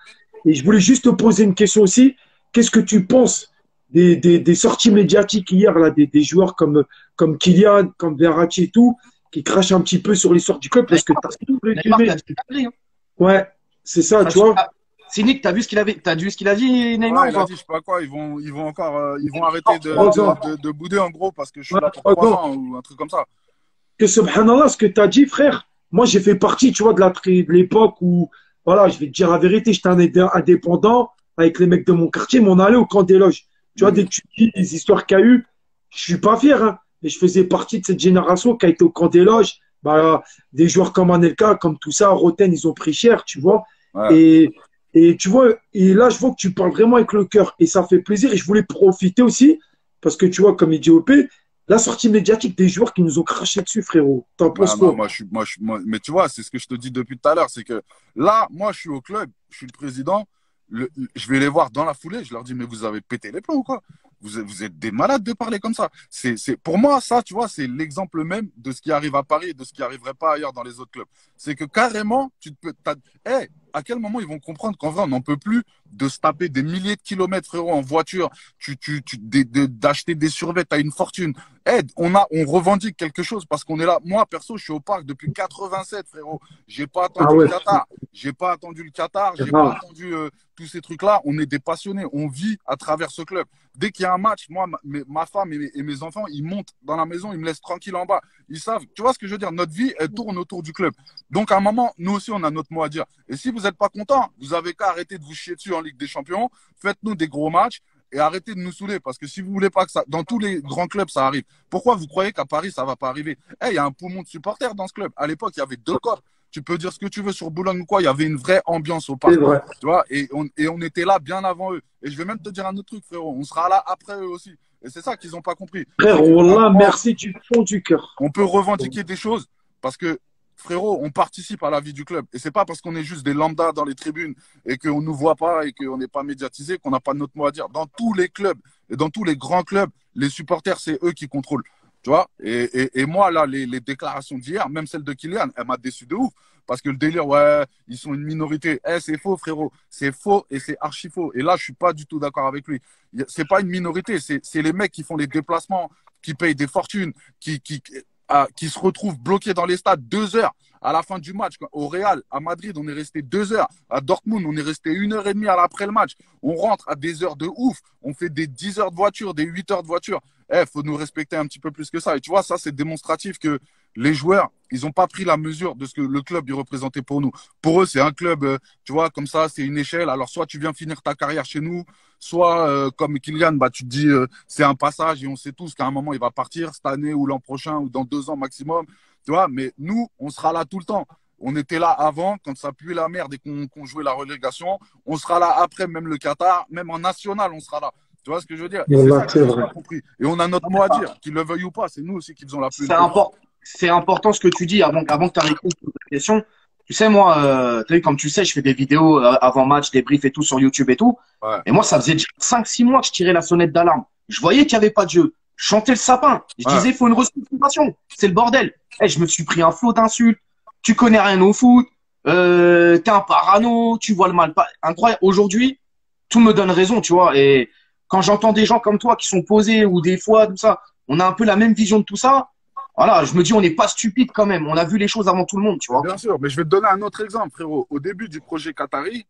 Et je voulais juste te poser une question aussi. Qu'est-ce que tu penses des sorties médiatiques hier, là, des joueurs comme Kylian, comme Verratti et tout, qui crachent un petit peu sur l'histoire du club parce que t'as tout résumé. Ouais, c'est ça, tu vois. Cynique, t'as vu ce qu'il a dit, Neymar? Il a dit, je sais pas quoi, ils vont encore, ils vont arrêter de bouder en gros parce que je suis là pour 3 ans ou un truc comme ça. Que subhanallah, ce que t'as dit, frère, moi j'ai fait partie, tu vois, de l'époque où, voilà, je vais te dire la vérité, j'étais un indépendant avec les mecs de mon quartier, mais on allait au camp des loges. Tu vois, dès que tu dis les histoires qu'il y a eu, je suis pas fier, hein, mais je faisais partie de cette génération qui a été au camp des loges. Bah, des joueurs comme Anelka, comme tout ça, Roten, ils ont pris cher, tu vois. Ouais. Et tu vois, et là, je vois que tu parles vraiment avec le cœur et ça fait plaisir. Et je voulais profiter aussi, parce que tu vois, comme il dit OP, la sortie médiatique des joueurs qui nous ont craché dessus, frérot. T'en penses quoi? Mais tu vois, c'est ce que je te dis depuis tout à l'heure, c'est que là, moi, je suis au club, je suis le président. Je vais les voir dans la foulée, je leur dis, mais vous avez pété les plombs ou quoi? Vous êtes des malades de parler comme ça. Pour moi, ça, tu vois, c'est l'exemple même de ce qui arrive à Paris et de ce qui arriverait pas ailleurs dans les autres clubs. C'est que carrément, à quel moment ils vont comprendre qu'en vrai, on n'en peut plus de se taper des milliers de kilomètres, frérot, en voiture, d'acheter des survêtements à une fortune. On revendique quelque chose parce qu'on est là. Moi, perso, je suis au parc depuis 87, frérot. J'ai pas attendu le Qatar. J'ai pas attendu le Qatar. J'ai pas attendu tous ces trucs-là. On est des passionnés. On vit à travers ce club. Dès qu'il y a un match, moi, ma femme et mes enfants, ils montent dans la maison, ils me laissent tranquille en bas. Ils savent, tu vois ce que je veux dire? Notre vie, elle tourne autour du club. Donc, à un moment, nous aussi, on a notre mot à dire. Et si vous n'êtes pas content, vous avez qu'à arrêter de vous chier dessus en Ligue des Champions. Faites-nous des gros matchs et arrêtez de nous saouler. Parce que si vous voulez pas que ça, dans tous les grands clubs, ça arrive. Pourquoi vous croyez qu'à Paris, ça va pas arriver? Il y a un poumon de supporters dans ce club. À l'époque, il y avait 2 corps. Tu peux dire ce que tu veux sur Boulogne ou quoi, il y avait une vraie ambiance au parc. Tu vois, et on était là bien avant eux. Et je vais même te dire un autre truc, frérot. On sera là après eux aussi. Et c'est ça qu'ils n'ont pas compris. Frérot, là, merci du fond du cœur. On peut revendiquer des choses parce que, frérot, on participe à la vie du club. Et c'est pas parce qu'on est juste des lambdas dans les tribunes et qu'on nous voit pas et qu'on n'est pas médiatisé qu'on n'a pas notre mot à dire. Dans tous les clubs et dans tous les grands clubs, les supporters, c'est eux qui contrôlent. Tu vois, et moi, là, les déclarations d'hier, même celle de Kylian, elle m'a déçu de ouf. Parce que le délire, ouais, ils sont une minorité. C'est faux, frérot. C'est faux et c'est archi faux. Et là, je suis pas du tout d'accord avec lui. C'est pas une minorité. C'est les mecs qui font les déplacements, qui payent des fortunes, qui se retrouvent bloqués dans les stades 2 heures à la fin du match. Au Real, à Madrid, on est resté 2 heures. À Dortmund, on est resté 1h30 après le match. On rentre à des heures de ouf. On fait des 10 heures de voiture, des 8 heures de voiture. Faut nous respecter un petit peu plus que ça. Et tu vois, ça, c'est démonstratif que les joueurs, ils n'ont pas pris la mesure de ce que le club y représentait pour nous. Pour eux, c'est un club, tu vois, comme ça, c'est une échelle. Alors, soit tu viens finir ta carrière chez nous, soit, comme Kylian, bah, tu te dis, c'est un passage et on sait tous qu'à un moment, il va partir cette année ou l'an prochain ou dans 2 ans maximum. Tu vois, mais nous, on sera là tout le temps. On était là avant, quand ça puait la merde et qu'on jouait la relégation. On sera là après, même le Qatar, même en national, on sera là. Tu vois ce que je veux dire? C'est ça qu'on a compris. Et on a notre mot à dire, qu'ils le veuillent ou pas. C'est nous aussi qui faisons la pluie. C'est important ce que tu dis avant que tu répondes à la question. Tu sais, moi, tu sais, comme tu sais, je fais des vidéos avant match, des briefs et tout sur YouTube et tout. Ouais. Et moi, ça faisait 5-6 mois que je tirais la sonnette d'alarme. Je voyais qu'il n'y avait pas de jeu. Je chantais le sapin. Je disais, il faut une restructuration. C'est le bordel. Je me suis pris un flot d'insultes. Tu connais rien au foot. T'es un parano. Tu vois le mal. Incroyable. Aujourd'hui, tout me donne raison, tu vois. Et quand j'entends des gens comme toi qui sont posés ou des fois, tout ça, on a un peu la même vision de tout ça. Voilà, je me dis, on n'est pas stupide quand même. On a vu les choses avant tout le monde, tu vois. Bien sûr, mais je vais te donner un autre exemple, frérot. Au début du projet Qatari,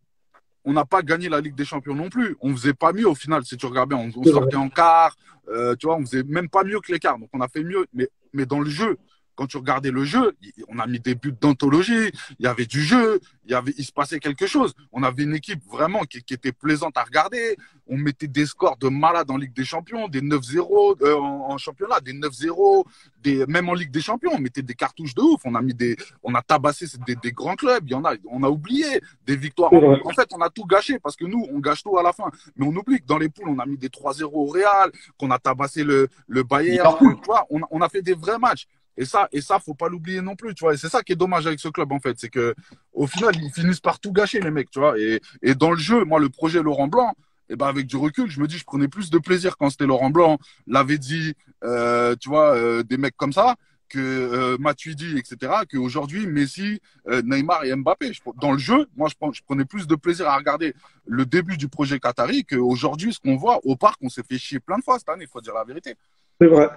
on n'a pas gagné la Ligue des Champions non plus. On faisait pas mieux au final, si tu regardes bien. On sortait en quart, tu vois, on faisait même pas mieux que les quarts. Donc on a fait mieux. Mais dans le jeu, quand tu regardais le jeu, on a mis des buts d'anthologie, il y avait du jeu, il se passait quelque chose. On avait une équipe vraiment qui était plaisante à regarder. On mettait des scores de malade en Ligue des Champions, des 9-0 en championnat, des 9-0, même en Ligue des Champions, on mettait des cartouches de ouf. On a tabassé des grands clubs. On a oublié des victoires. En fait, on a tout gâché parce que nous, on gâche tout à la fin. Mais on oublie que dans les poules, on a mis des 3-0 au Real, qu'on a tabassé le Bayern. Tu vois, on a fait des vrais matchs. Et ça, faut pas l'oublier non plus, tu vois. Et c'est ça qui est dommage avec ce club, en fait. C'est que, au final, ils finissent par tout gâcher, les mecs, tu vois. Et dans le jeu, moi, le projet Laurent Blanc, et ben, avec du recul, je me dis, je prenais plus de plaisir quand c'était Laurent Blanc, Lavezzi, tu vois, des mecs comme ça, que Matuidi, etc., qu'aujourd'hui, Messi, Neymar et Mbappé. Dans le jeu, moi, je prenais plus de plaisir à regarder le début du projet Qatari qu'aujourd'hui, ce qu'on voit au parc, on s'est fait chier plein de fois cette année, il faut dire la vérité. C'est vrai.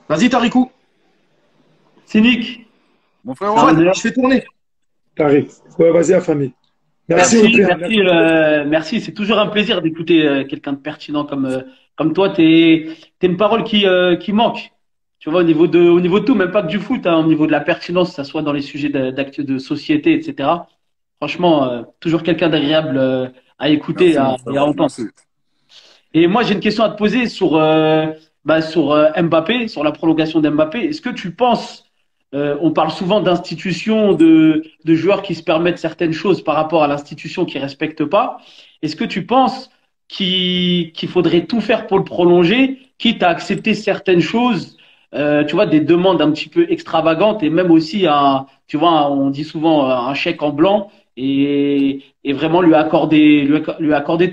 Vas-y, Tarikou. Cynique. Mon frère, je fais tourner. T'arrives. Ouais, vas-y, la famille. Merci. C'est toujours un plaisir d'écouter quelqu'un de pertinent comme toi. T'es une parole qui manque. Tu vois, au niveau de tout, même pas que du foot, hein, au niveau de la pertinence, que ça soit dans les sujets d'actes de société, etc. Franchement, toujours quelqu'un d'agréable à écouter et à entendre. Et moi, j'ai une question à te poser sur Mbappé, sur la prolongation d'Mbappé. Est-ce que tu penses, on parle souvent d'institutions, de joueurs qui se permettent certaines choses par rapport à l'institution qui respecte pas. Est-ce que tu penses qu'il faudrait tout faire pour le prolonger, quitte à accepter certaines choses, tu vois, des demandes un petit peu extravagantes et même aussi tu vois, on dit souvent un chèque en blanc et vraiment lui accorder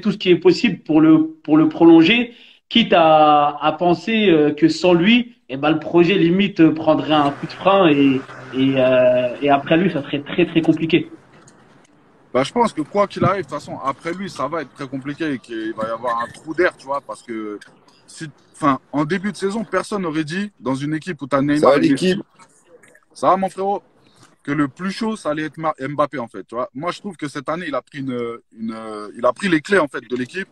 tout ce qui est possible pour le prolonger, quitte à penser que sans lui, eh ben, le projet limite prendrait un coup de frein et après lui, ça serait très très compliqué. Bah, je pense que quoi qu'il arrive, de toute façon, après lui, ça va être très compliqué et qu'il va y avoir un trou d'air, tu vois, parce que si, enfin, en début de saison, personne n'aurait dit dans une équipe où tu as Ça va Neymar et Messi, l'équipe? ça va mon frérot, que le plus chaud, ça allait être Mbappé, en fait, tu vois. Moi, je trouve que cette année, il a pris il a pris les clés, en fait, de l'équipe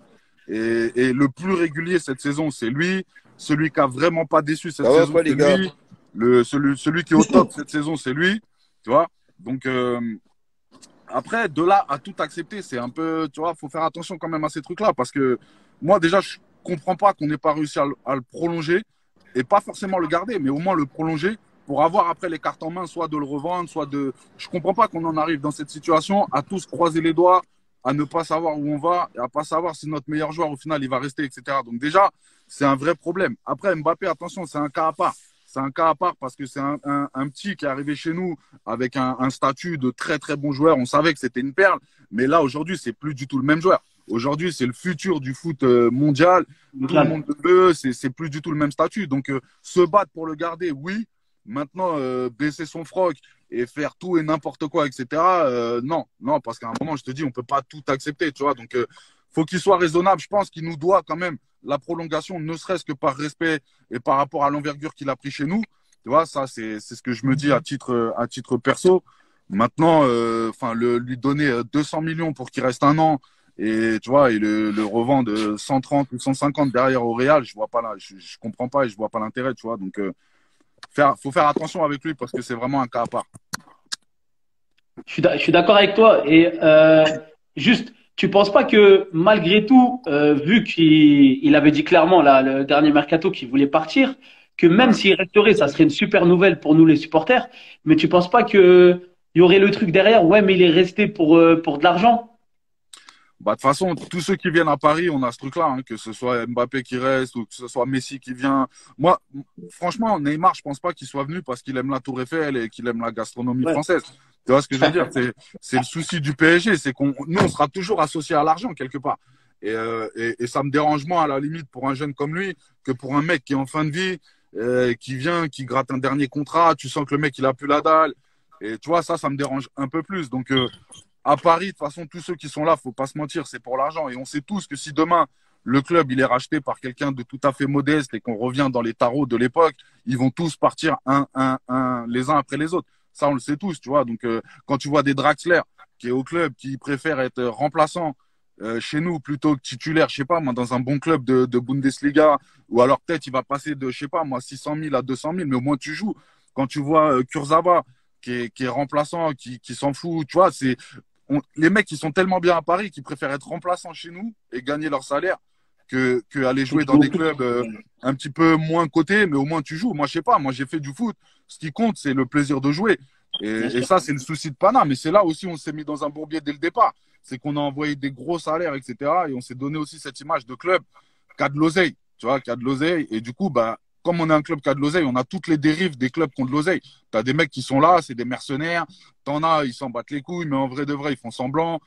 et le plus régulier cette saison, c'est lui. Celui qui a vraiment pas déçu cette Ça va ou saison, pas c'est les gars? lui. Celui qui est au top cette saison, c'est lui, tu vois. Donc, après, de là à tout accepter, c'est un peu, tu vois, faut faire attention quand même à ces trucs-là parce que moi, déjà, je comprends pas qu'on n'ait pas réussi à le prolonger et pas forcément le garder, mais au moins le prolonger pour avoir après les cartes en main, soit de le revendre, soit de. Je comprends pas qu'on en arrive dans cette situation à tous croiser les doigts, à ne pas savoir où on va et à pas savoir si notre meilleur joueur au final il va rester, etc. Donc déjà, c'est un vrai problème. Après, Mbappé, attention, c'est un cas à part. C'est un cas à part parce que c'est un petit qui est arrivé chez nous avec un statut de très très bon joueur. On savait que c'était une perle, mais là aujourd'hui, c'est plus du tout le même joueur. Aujourd'hui, c'est le futur du foot mondial. Tout le monde le veut. C'est plus du tout le même statut. Donc, se battre pour le garder, oui. Maintenant, baisser son froc et faire tout et n'importe quoi, etc. Non, non, parce qu'à un moment, je te dis, on peut pas tout accepter, tu vois. Donc, faut qu'il soit raisonnable. Je pense qu'il nous doit quand même la prolongation, ne serait-ce que par respect et par rapport à l'envergure qu'il a pris chez nous. Tu vois, ça, c'est ce que je me dis à titre perso. Maintenant, lui donner 200 millions pour qu'il reste un an et tu vois, et le revendre 130 ou 150 derrière au Real, je vois pas là, je comprends pas et je vois pas l'intérêt, tu vois. Donc, faut faire attention avec lui parce que c'est vraiment un cas à part. Je suis d'accord avec toi. Et juste, tu penses pas que malgré tout, vu qu'il avait dit clairement là, le dernier mercato qu'il voulait partir, que même Ouais. s'il resterait, ça serait une super nouvelle pour nous les supporters. Mais tu penses pas que il y aurait le truc derrière? Ouais, mais il est resté pour de l'argent. Bah, de toute façon, tous ceux qui viennent à Paris, on a ce truc-là, hein, que ce soit Mbappé qui reste ou que ce soit Messi qui vient. Moi, franchement, Neymar, je pense pas qu'il soit venu parce qu'il aime la Tour Eiffel et qu'il aime la gastronomie Ouais. française. Tu vois ce que je veux dire? C'est le souci du PSG, c'est nous, on sera toujours associé à l'argent quelque part. Et ça me dérange moins à la limite pour un jeune comme lui que pour un mec qui est en fin de vie, qui vient, qui gratte un dernier contrat. Tu sens que le mec, il a plus la dalle. Et tu vois, ça me dérange un peu plus. Donc, à Paris, de toute façon, tous ceux qui sont là, faut pas se mentir, c'est pour l'argent. Et on sait tous que si demain, le club, il est racheté par quelqu'un de tout à fait modeste et qu'on revient dans les tarots de l'époque, ils vont tous partir les uns après les autres. Ça, on le sait tous, tu vois. Donc, quand tu vois des Draxler qui est au club, qui préfère être remplaçant chez nous plutôt que titulaire, je sais pas, moi, dans un bon club de Bundesliga, ou alors peut-être il va passer de, je sais pas, moi, 600 000 à 200 000, mais au moins tu joues. Quand tu vois Kurzawa, qui est remplaçant, qui s'en fout, tu vois, les mecs, ils sont tellement bien à Paris qu'ils préfèrent être remplaçants chez nous et gagner leur salaire que aller jouer dans des clubs un petit peu moins cotés, mais au moins tu joues. Moi, je sais pas, moi j'ai fait du foot. Ce qui compte, c'est le plaisir de jouer. Et ça, c'est le souci de Pana. Mais c'est là aussi où on s'est mis dans un bourbier dès le départ. C'est qu'on a envoyé des gros salaires, etc. Et on s'est donné aussi cette image de club qui a de l'oseille. Tu vois, qui a de l'oseille. Et du coup, bah, comme on est un club qui a de l'oseille, on a toutes les dérives des clubs qui ont de l'oseille. Tu as des mecs qui sont là, c'est des mercenaires. T'en as, ils s'en battent les couilles, mais en vrai de vrai, ils font semblant.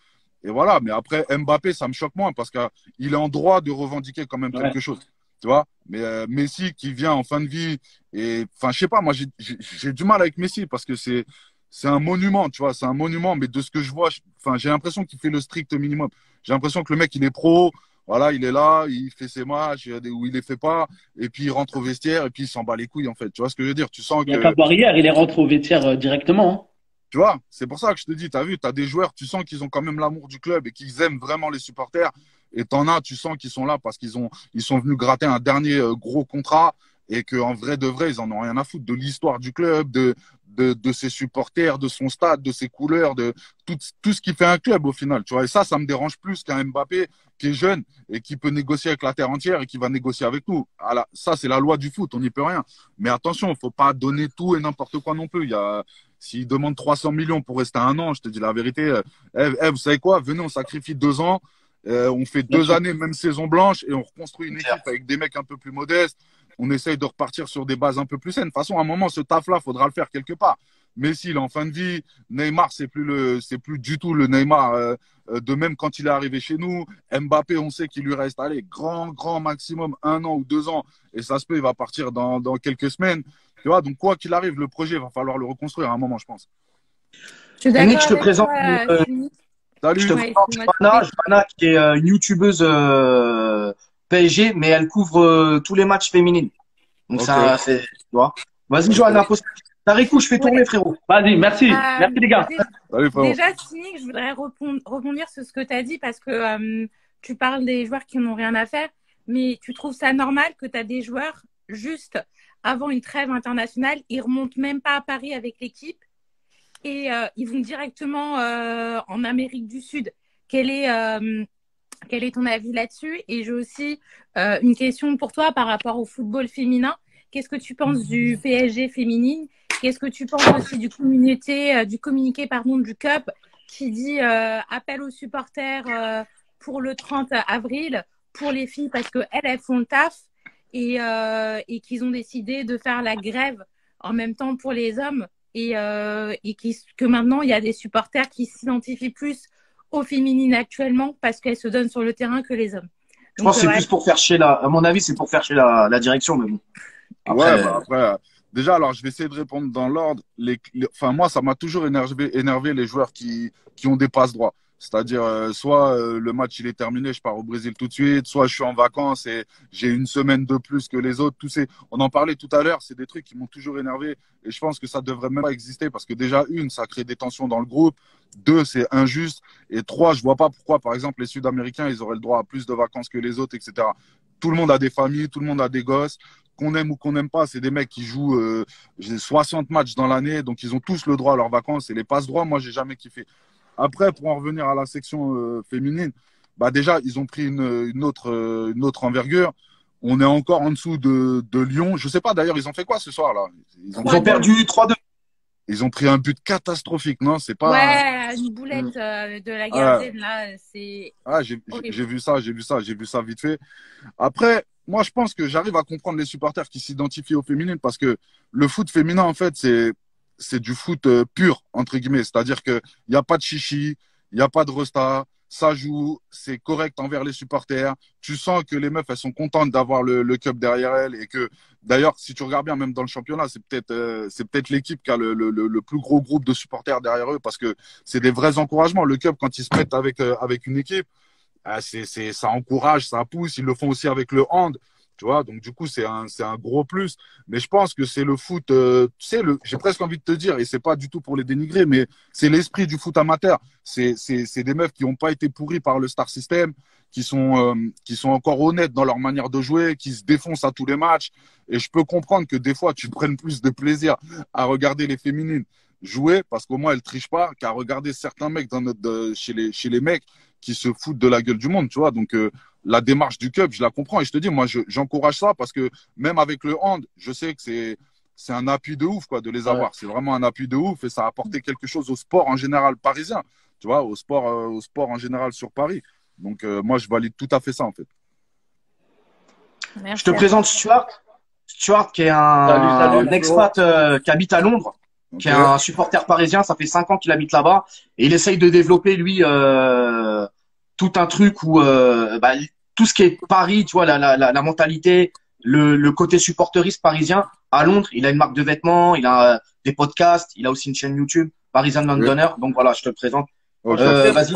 Et voilà. Mais après, Mbappé, ça me choque moins parce qu'il est en droit de revendiquer quand même quelque chose. Tu vois. Mais Messi qui vient en fin de vie, et enfin, je sais pas, moi, j'ai du mal avec Messi parce que c'est un monument, tu vois. C'est un monument, mais de ce que je vois, enfin, j'ai l'impression qu'il fait le strict minimum. J'ai l'impression que le mec, il est pro. Voilà, il est là, il fait ses matchs, il y a des où il les fait pas, et puis il rentre au vestiaire, et puis il s'en bat les couilles, en fait. Tu vois ce que je veux dire? Tu sens Il n'y a qu'à que, voir hier, il est rentré au vestiaire directement. Hein. tu vois, c'est pour ça que je te dis, t'as vu, t'as des joueurs, tu sens qu'ils ont quand même l'amour du club et qu'ils aiment vraiment les supporters, et t'en as, tu sens qu'ils sont là parce ils sont venus gratter un dernier gros contrat, et qu'en vrai de vrai, ils en ont rien à foutre de l'histoire du club, de ses supporters, de son stade, de ses couleurs, de tout ce qui fait un club au final, tu vois. Et ça me dérange plus qu'un Mbappé qui est jeune et qui peut négocier avec la terre entière et qui va négocier avec nous. Alors, ça, c'est la loi du foot, on n'y peut rien. Mais attention, il faut pas donner tout et n'importe quoi non plus. S'il demande 300 millions pour rester un an, je te dis la vérité, vous savez quoi, venez, on sacrifie 2 ans, on fait 2 années, même saison blanche, et on reconstruit une équipe avec des mecs un peu plus modestes. On essaye de repartir sur des bases un peu plus saines. De toute façon, à un moment, ce taf-là, faudra le faire quelque part. Messi, il est en fin de vie. Neymar, c'est plus du tout le Neymar de même quand il est arrivé chez nous. Mbappé, on sait qu'il lui reste, allez, grand maximum 1 an ou 2 ans. Et ça se peut, il va partir dans quelques semaines. Tu vois, donc quoi qu'il arrive, le projet, il va falloir le reconstruire à un moment, je pense. Je suis d'accord Yannick, je te avec présente, toi, Simi. Salut. je te Ouais, présente excuse-moi de Johanna, couper. Johanna qui est une youtubeuse PSG, mais elle couvre tous les matchs féminines. Donc Ok. ça, c'est, tu vois. Vas-y, Johanna, pose ta récou, je fais tourner, Ouais. frérot. Vas-y, merci. Merci les gars. Dé- Salut, frérot. Déjà, Cynique, je voudrais rebondir sur ce que tu as dit parce que tu parles des joueurs qui n'ont rien à faire, mais tu trouves ça normal que tu as des joueurs juste avant une trêve internationale, ils remontent même pas à Paris avec l'équipe et ils vont directement en Amérique du Sud. Quel est ton avis là-dessus? Et j'ai aussi une question pour toi par rapport au football féminin. Qu'est-ce que tu penses du PSG féminine? Qu'est-ce que tu penses aussi du communiqué, du CUP qui dit appel aux supporters pour le 30 avril pour les filles parce qu'elles font le taf et qu'ils ont décidé de faire la grève en même temps pour les hommes et que maintenant il y a des supporters qui s'identifient plus aux féminines actuellement parce qu'elles se donnent sur le terrain que les hommes. Je pense que c'est ouais. plus pour faire chier à mon avis, c'est pour faire chier la direction, mais bon. Après, Ouais, bah après, déjà, alors je vais essayer de répondre dans l'ordre. Enfin, moi, ça m'a toujours énervé les joueurs qui ont des passes droits. C'est-à-dire, soit le match il est terminé, je pars au Brésil tout de suite, soit je suis en vacances et j'ai une semaine de plus que les autres. On en parlait tout à l'heure, c'est des trucs qui m'ont toujours énervé et je pense que ça devrait même pas exister parce que déjà, ça crée des tensions dans le groupe. 2, c'est injuste. Et 3, je vois pas pourquoi, par exemple, les Sud-Américains, ils auraient le droit à plus de vacances que les autres, etc. Tout le monde a des familles, tout le monde a des gosses. Qu'on aime ou qu'on n'aime pas, c'est des mecs qui jouent 60 matchs dans l'année, donc ils ont tous le droit à leurs vacances. Et les passes droits, moi, j'ai jamais kiffé. Après, pour en revenir à la section féminine, bah déjà, ils ont pris une autre envergure. On est encore en dessous de Lyon. Je sais pas, d'ailleurs, ils ont fait quoi ce soir-là? ils ont perdu 3-2. Ils ont pris un but catastrophique, non? C'est pas. Ouais, une boulette de la gardienne, là, c'est. Ah, j'ai vu ça vite fait. Après, moi, je pense que j'arrive à comprendre les supporters qui s'identifient aux féminines parce que le foot féminin, en fait, c'est du foot pur, entre guillemets. C'est-à-dire qu'il n'y a pas de chichi, il n'y a pas de resta, ça joue, c'est correct envers les supporters. Tu sens que les meufs, elles sont contentes d'avoir le club derrière elles et que, d'ailleurs, si tu regardes bien, même dans le championnat, c'est peut-être l'équipe qui a le plus gros groupe de supporters derrière eux parce que c'est des vrais encouragements. Le club, quand ils se mettent avec une équipe, ça encourage, ça pousse. Ils le font aussi avec le hand. Tu vois, donc du coup, c'est un gros plus. Mais je pense que c'est le foot, j'ai presque envie de te dire, et c'est pas du tout pour les dénigrer, mais c'est l'esprit du foot amateur. C'est des meufs qui n'ont pas été pourris par le star system, qui sont encore honnêtes dans leur manière de jouer, qui se défoncent à tous les matchs. Et je peux comprendre que des fois, tu prennes plus de plaisir à regarder les féminines jouer, parce qu'au moins, elles trichent pas, qu'à regarder certains mecs chez les mecs qui se foutent de la gueule du monde, tu vois. Donc, la démarche du club, je la comprends et je te dis, moi, j'encourage ça parce que même avec le hand, je sais que c'est un appui de ouf, quoi, de les avoir. C'est vraiment un appui de ouf et ça a apporté quelque chose au sport en général parisien, tu vois, au sport en général sur Paris. Donc, moi, je valide tout à fait ça, en fait. Merci. Je te présente Stuart. Stuart, qui est un expat qui habite à Londres, qui est un supporter parisien. Ça fait 5 ans qu'il habite là-bas et il essaye de développer, lui, tout un truc où tout ce qui est Paris, tu vois, la mentalité, le côté supporteriste parisien. À Londres, il a une marque de vêtements, il a des podcasts, il a aussi une chaîne YouTube, Parisian Londoner. Donc voilà, je te le présente. Vas-y,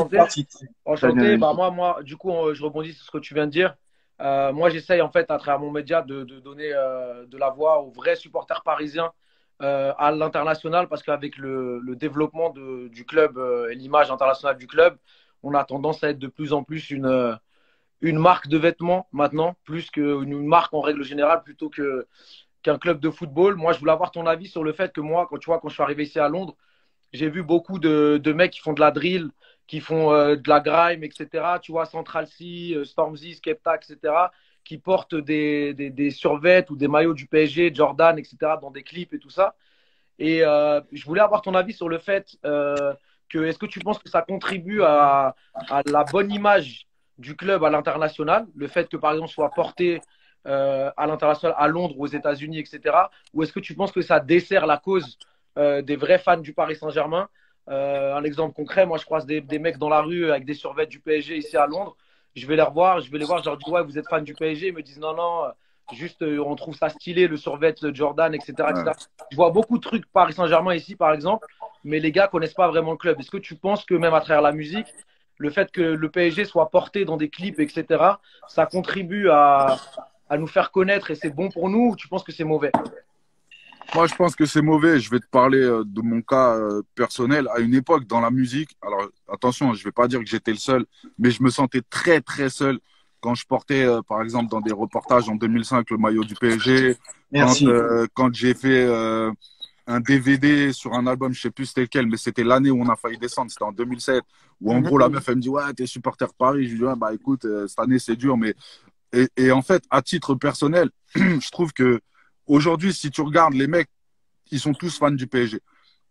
enchanté. Bah moi, du coup, je rebondis sur ce que tu viens de dire. Moi, j'essaye en fait à travers mon média de donner de la voix aux vrais supporters parisiens à l'international parce qu'avec le développement du club et l'image internationale du club, on a tendance à être de plus en plus une marque de vêtements maintenant, plus qu'une marque en règle générale, plutôt qu'un club de football. Moi, je voulais avoir ton avis sur le fait que moi, quand je suis arrivé ici à Londres, j'ai vu beaucoup de mecs qui font de la drill, qui font de la grime, etc. Tu vois, Central C, Stormzy, Skepta, etc. qui portent des survêtements ou des maillots du PSG, Jordan, etc. dans des clips et tout ça. Et je voulais avoir ton avis sur le fait est-ce que tu penses que ça contribue à la bonne image du club à l'international, le fait que par exemple soit porté à l'international à Londres ou aux États-Unis, etc. Ou est-ce que tu penses que ça dessert la cause des vrais fans du Paris Saint-Germain. Un exemple concret, moi je croise des mecs dans la rue avec des survêtements du PSG ici à Londres. Je vais les revoir, je leur dis ouais, vous êtes fan du PSG. Ils me disent non, non, juste on trouve ça stylé, le survêt de Jordan, etc., etc. Je vois beaucoup de trucs Paris Saint-Germain ici, par exemple, mais les gars connaissent pas vraiment le club. Est-ce que tu penses que même à travers la musique, le fait que le PSG soit porté dans des clips, etc., ça contribue à nous faire connaître et c'est bon pour nous, ou tu penses que c'est mauvais? Moi, je pense que c'est mauvais. Je vais te parler de mon cas personnel. À une époque, dans la musique, alors attention, je vais pas dire que j'étais le seul, mais je me sentais très, très seul quand je portais, par exemple, dans des reportages en 2005, le maillot du PSG. Merci. Quand j'ai fait un DVD sur un album, je sais plus c'était lequel, mais c'était l'année où on a failli descendre, c'était en 2007, où en gros, la meuf, elle me dit, ouais, t'es supporter de Paris. Je lui dis, ouais, bah écoute, cette année, c'est dur, mais et en fait, à titre personnel, je trouve que aujourd'hui, si tu regardes les mecs, ils sont tous fans du PSG.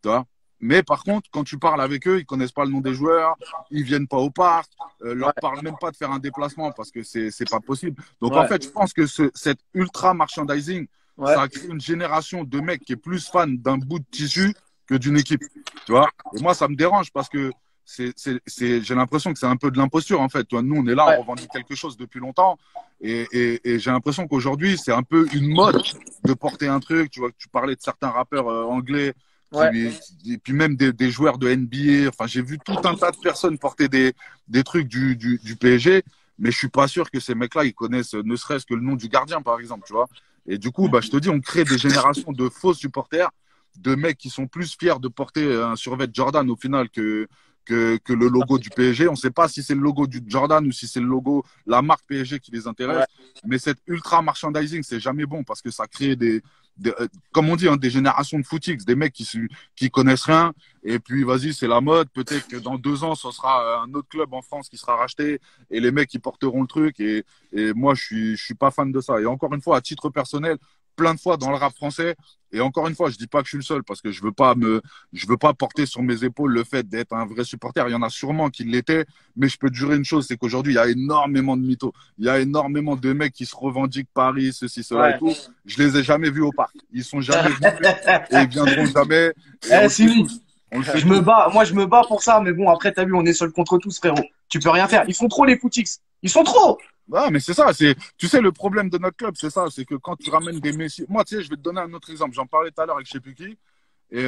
Tu vois, mais par contre, quand tu parles avec eux, ils connaissent pas le nom des joueurs, ils viennent pas au parc, leur parlent même pas de faire un déplacement parce que c'est pas possible. Donc en fait, je pense que cet ultra merchandising, ça a créé une génération de mecs qui est plus fan d'un bout de tissu que d'une équipe. Tu vois, et moi, ça me dérange parce que j'ai l'impression que c'est un peu de l'imposture en fait. Toi, nous, on est là, on revendique quelque chose depuis longtemps, et j'ai l'impression qu'aujourd'hui, c'est un peu une mode de porter un truc. Tu vois, tu parlais de certains rappeurs anglais, et puis même des joueurs de NBA. Enfin, j'ai vu tout un tas de personnes porter des trucs du PSG, mais je suis pas sûr que ces mecs-là, ils connaissent ne serait-ce que le nom du gardien, par exemple. Tu vois. Et du coup, bah, je te dis, on crée des générations de faux supporters, de mecs qui sont plus fiers de porter un survêt Jordan au final que le logo du PSG. On ne sait pas si c'est le logo du Jordan ou si c'est le logo, la marque PSG qui les intéresse. Mais cette ultra merchandising, c'est jamais bon parce que ça crée comme on dit, hein, des générations de footix, des mecs qui connaissent rien. Et puis, vas-y, c'est la mode. Peut-être que dans 2 ans, ce sera un autre club en France qui sera racheté et les mecs, ils porteront le truc. Et moi, je suis pas fan de ça. Et encore une fois, à titre personnel, plein de fois dans le rap français. Et encore une fois, je dis pas que je suis le seul parce que je veux pas porter sur mes épaules le fait d'être un vrai supporter. Il y en a sûrement qui l'étaient, mais je peux te jurer une chose, c'est qu'aujourd'hui, il y a énormément de mythos. Il y a énormément de mecs qui se revendiquent Paris, ceci, cela et tout. Je les ai jamais vus au parc. Ils sont jamais venus et ils viendront jamais. Moi, je me bats pour ça, mais bon, après, t'as vu, on est seul contre tous, frérot. Tu peux rien faire. Ils sont trop, les footix. Ils sont trop. Ouais, mais c'est ça, tu sais, le problème de notre club, c'est ça, c'est que quand tu ramènes des messieurs, moi, tu sais, je vais te donner un autre exemple, j'en parlais tout à l'heure avec je sais plus qui, et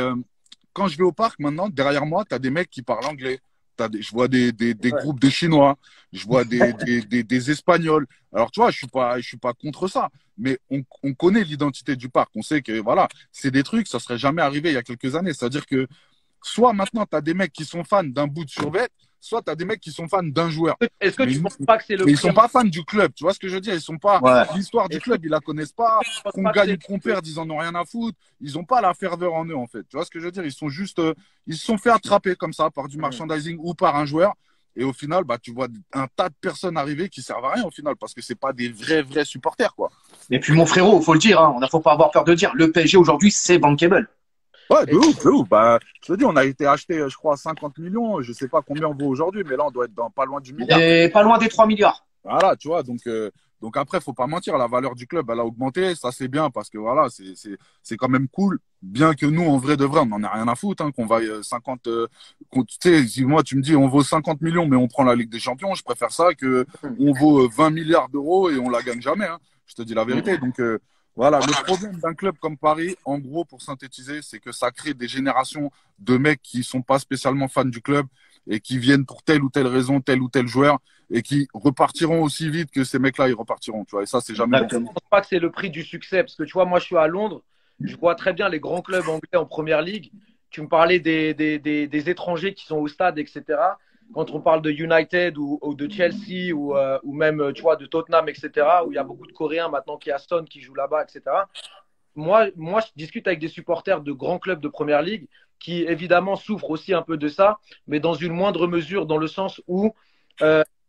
quand je vais au parc maintenant, derrière moi, tu as des mecs qui parlent anglais, je vois des groupes de Chinois, je vois des Espagnols, alors tu vois, je suis pas contre ça, mais on connaît l'identité du parc, on sait que, voilà, c'est des trucs, ça serait jamais arrivé il y a quelques années, c'est-à-dire que, soit maintenant, tu as des mecs qui sont fans d'un bout de survêt, soit tu as des mecs qui sont fans d'un joueur. Est-ce que tu penses pas que c'est le mais ils sont pas fans du club, tu vois ce que je veux dire? Ils sont pas l'histoire du club, ils la connaissent pas. Qu'on gagne ou qu'on perde, ils en ont rien à foutre. Ils ont pas la ferveur en eux en fait. Tu vois ce que je veux dire? Ils sont juste, ils se sont fait attraper comme ça par du merchandising ou par un joueur. Et au final, bah tu vois un tas de personnes arriver qui servent à rien au final parce que c'est pas des vrais supporters quoi. Et puis mon frérot, faut le dire, hein, on faut pas avoir peur de dire, le PSG aujourd'hui c'est bankable. Ouais, de ouf. Bah, je te dis, on a été acheté, je crois, 50 millions. Je sais pas combien on vaut aujourd'hui, mais là, on doit être pas loin du milliard. Et pas loin des 3 milliards. Voilà, tu vois. Donc après, faut pas mentir, la valeur du club, elle a augmenté. Ça, c'est bien parce que voilà, c'est quand même cool. Bien que nous, en vrai de vrai, on n'en a rien à foutre, hein, qu'on vaille 50, tu sais, si moi, tu me dis, on vaut 50 millions, mais on prend la Ligue des Champions, je préfère ça que on vaut 20 milliards d'euros et on la gagne jamais, hein. Je te dis la vérité. Donc, voilà, le problème d'un club comme Paris, en gros, pour synthétiser, c'est que ça crée des générations de mecs qui sont pas spécialement fans du club et qui viennent pour telle ou telle raison, tel ou tel joueur, et qui repartiront aussi vite que ces mecs-là, ils repartiront, tu vois. Et ça, c'est jamais bon. Je ne pense pas que c'est le prix du succès, parce que tu vois, moi, je suis à Londres, je vois très bien les grands clubs anglais en première ligue. Tu me parlais des étrangers qui sont au stade, etc. Quand on parle de United ou de Chelsea ou même tu vois, de Tottenham, etc., où il y a beaucoup de Coréens maintenant qui a Son qui joue là-bas, etc. Moi, je discute avec des supporters de grands clubs de première ligue qui, évidemment, souffrent aussi un peu de ça, mais dans une moindre mesure, dans le sens où,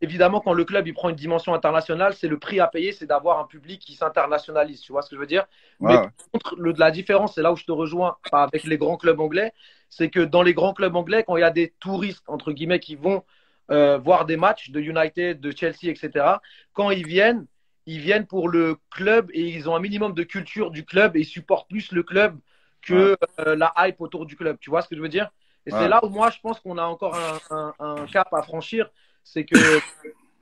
évidemment, quand le club il prend une dimension internationale, c'est le prix à payer, c'est d'avoir un public qui s'internationalise. Tu vois ce que je veux dire? Mais par contre, la différence, c'est là où je te rejoins avec les grands clubs anglais, c'est que dans les grands clubs anglais, quand il y a des touristes, entre guillemets, qui vont voir des matchs de United, de Chelsea, etc., quand ils viennent pour le club et ils ont un minimum de culture du club et ils supportent plus le club que la hype autour du club. Tu vois ce que je veux dire? Et c'est là où moi, je pense qu'on a encore un cap à franchir. C'est que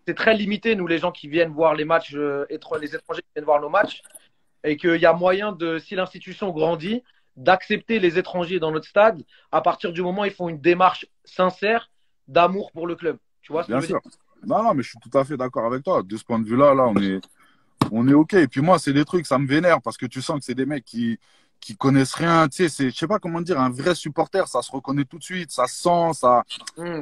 c'est très limité, nous, les gens qui viennent voir les matchs, les étrangers qui viennent voir nos matchs. Et qu'il y a moyen, si l'institution grandit, d'accepter les étrangers dans notre stade à partir du moment où ils font une démarche sincère d'amour pour le club. Tu vois ce que je veux dire? Non, non, mais je suis tout à fait d'accord avec toi. De ce point de vue-là, on est OK. Et puis moi, c'est des trucs, ça me vénère parce que tu sens que c'est des mecs qui connaissent rien. Tu sais, je sais pas comment dire, un vrai supporter, ça se reconnaît tout de suite, ça se sent,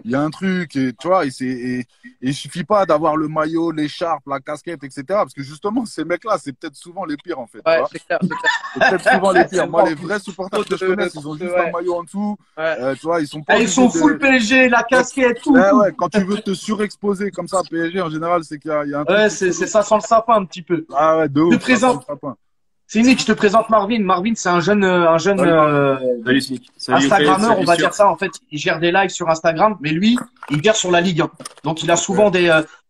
il y a un truc, et tu vois, et il suffit pas d'avoir le maillot, l'écharpe, la casquette, etc. Parce que justement, ces mecs-là, c'est peut-être souvent les pires, en fait. Ouais, c'est clair. C'est peut-être souvent les pires. Moi, les vrais supporters que je connais, ils ont juste un maillot en dessous. Tu vois, ils sont pas. Ils sont full PSG, la casquette, tout. Ouais, quand tu veux te surexposer comme ça, PSG, en général, c'est qu'il y a un truc. Ouais, c'est ça sent le sapin un petit peu. Ah ouais, de ouf. Je te présente. Cynic, je te présente Marvin. Marvin, c'est un jeune Salut, Cynic. Salut, Instagrammeur, on va dire ça. En fait, il gère des lives sur Instagram, mais lui, il gère sur la Ligue 1. Donc, il a souvent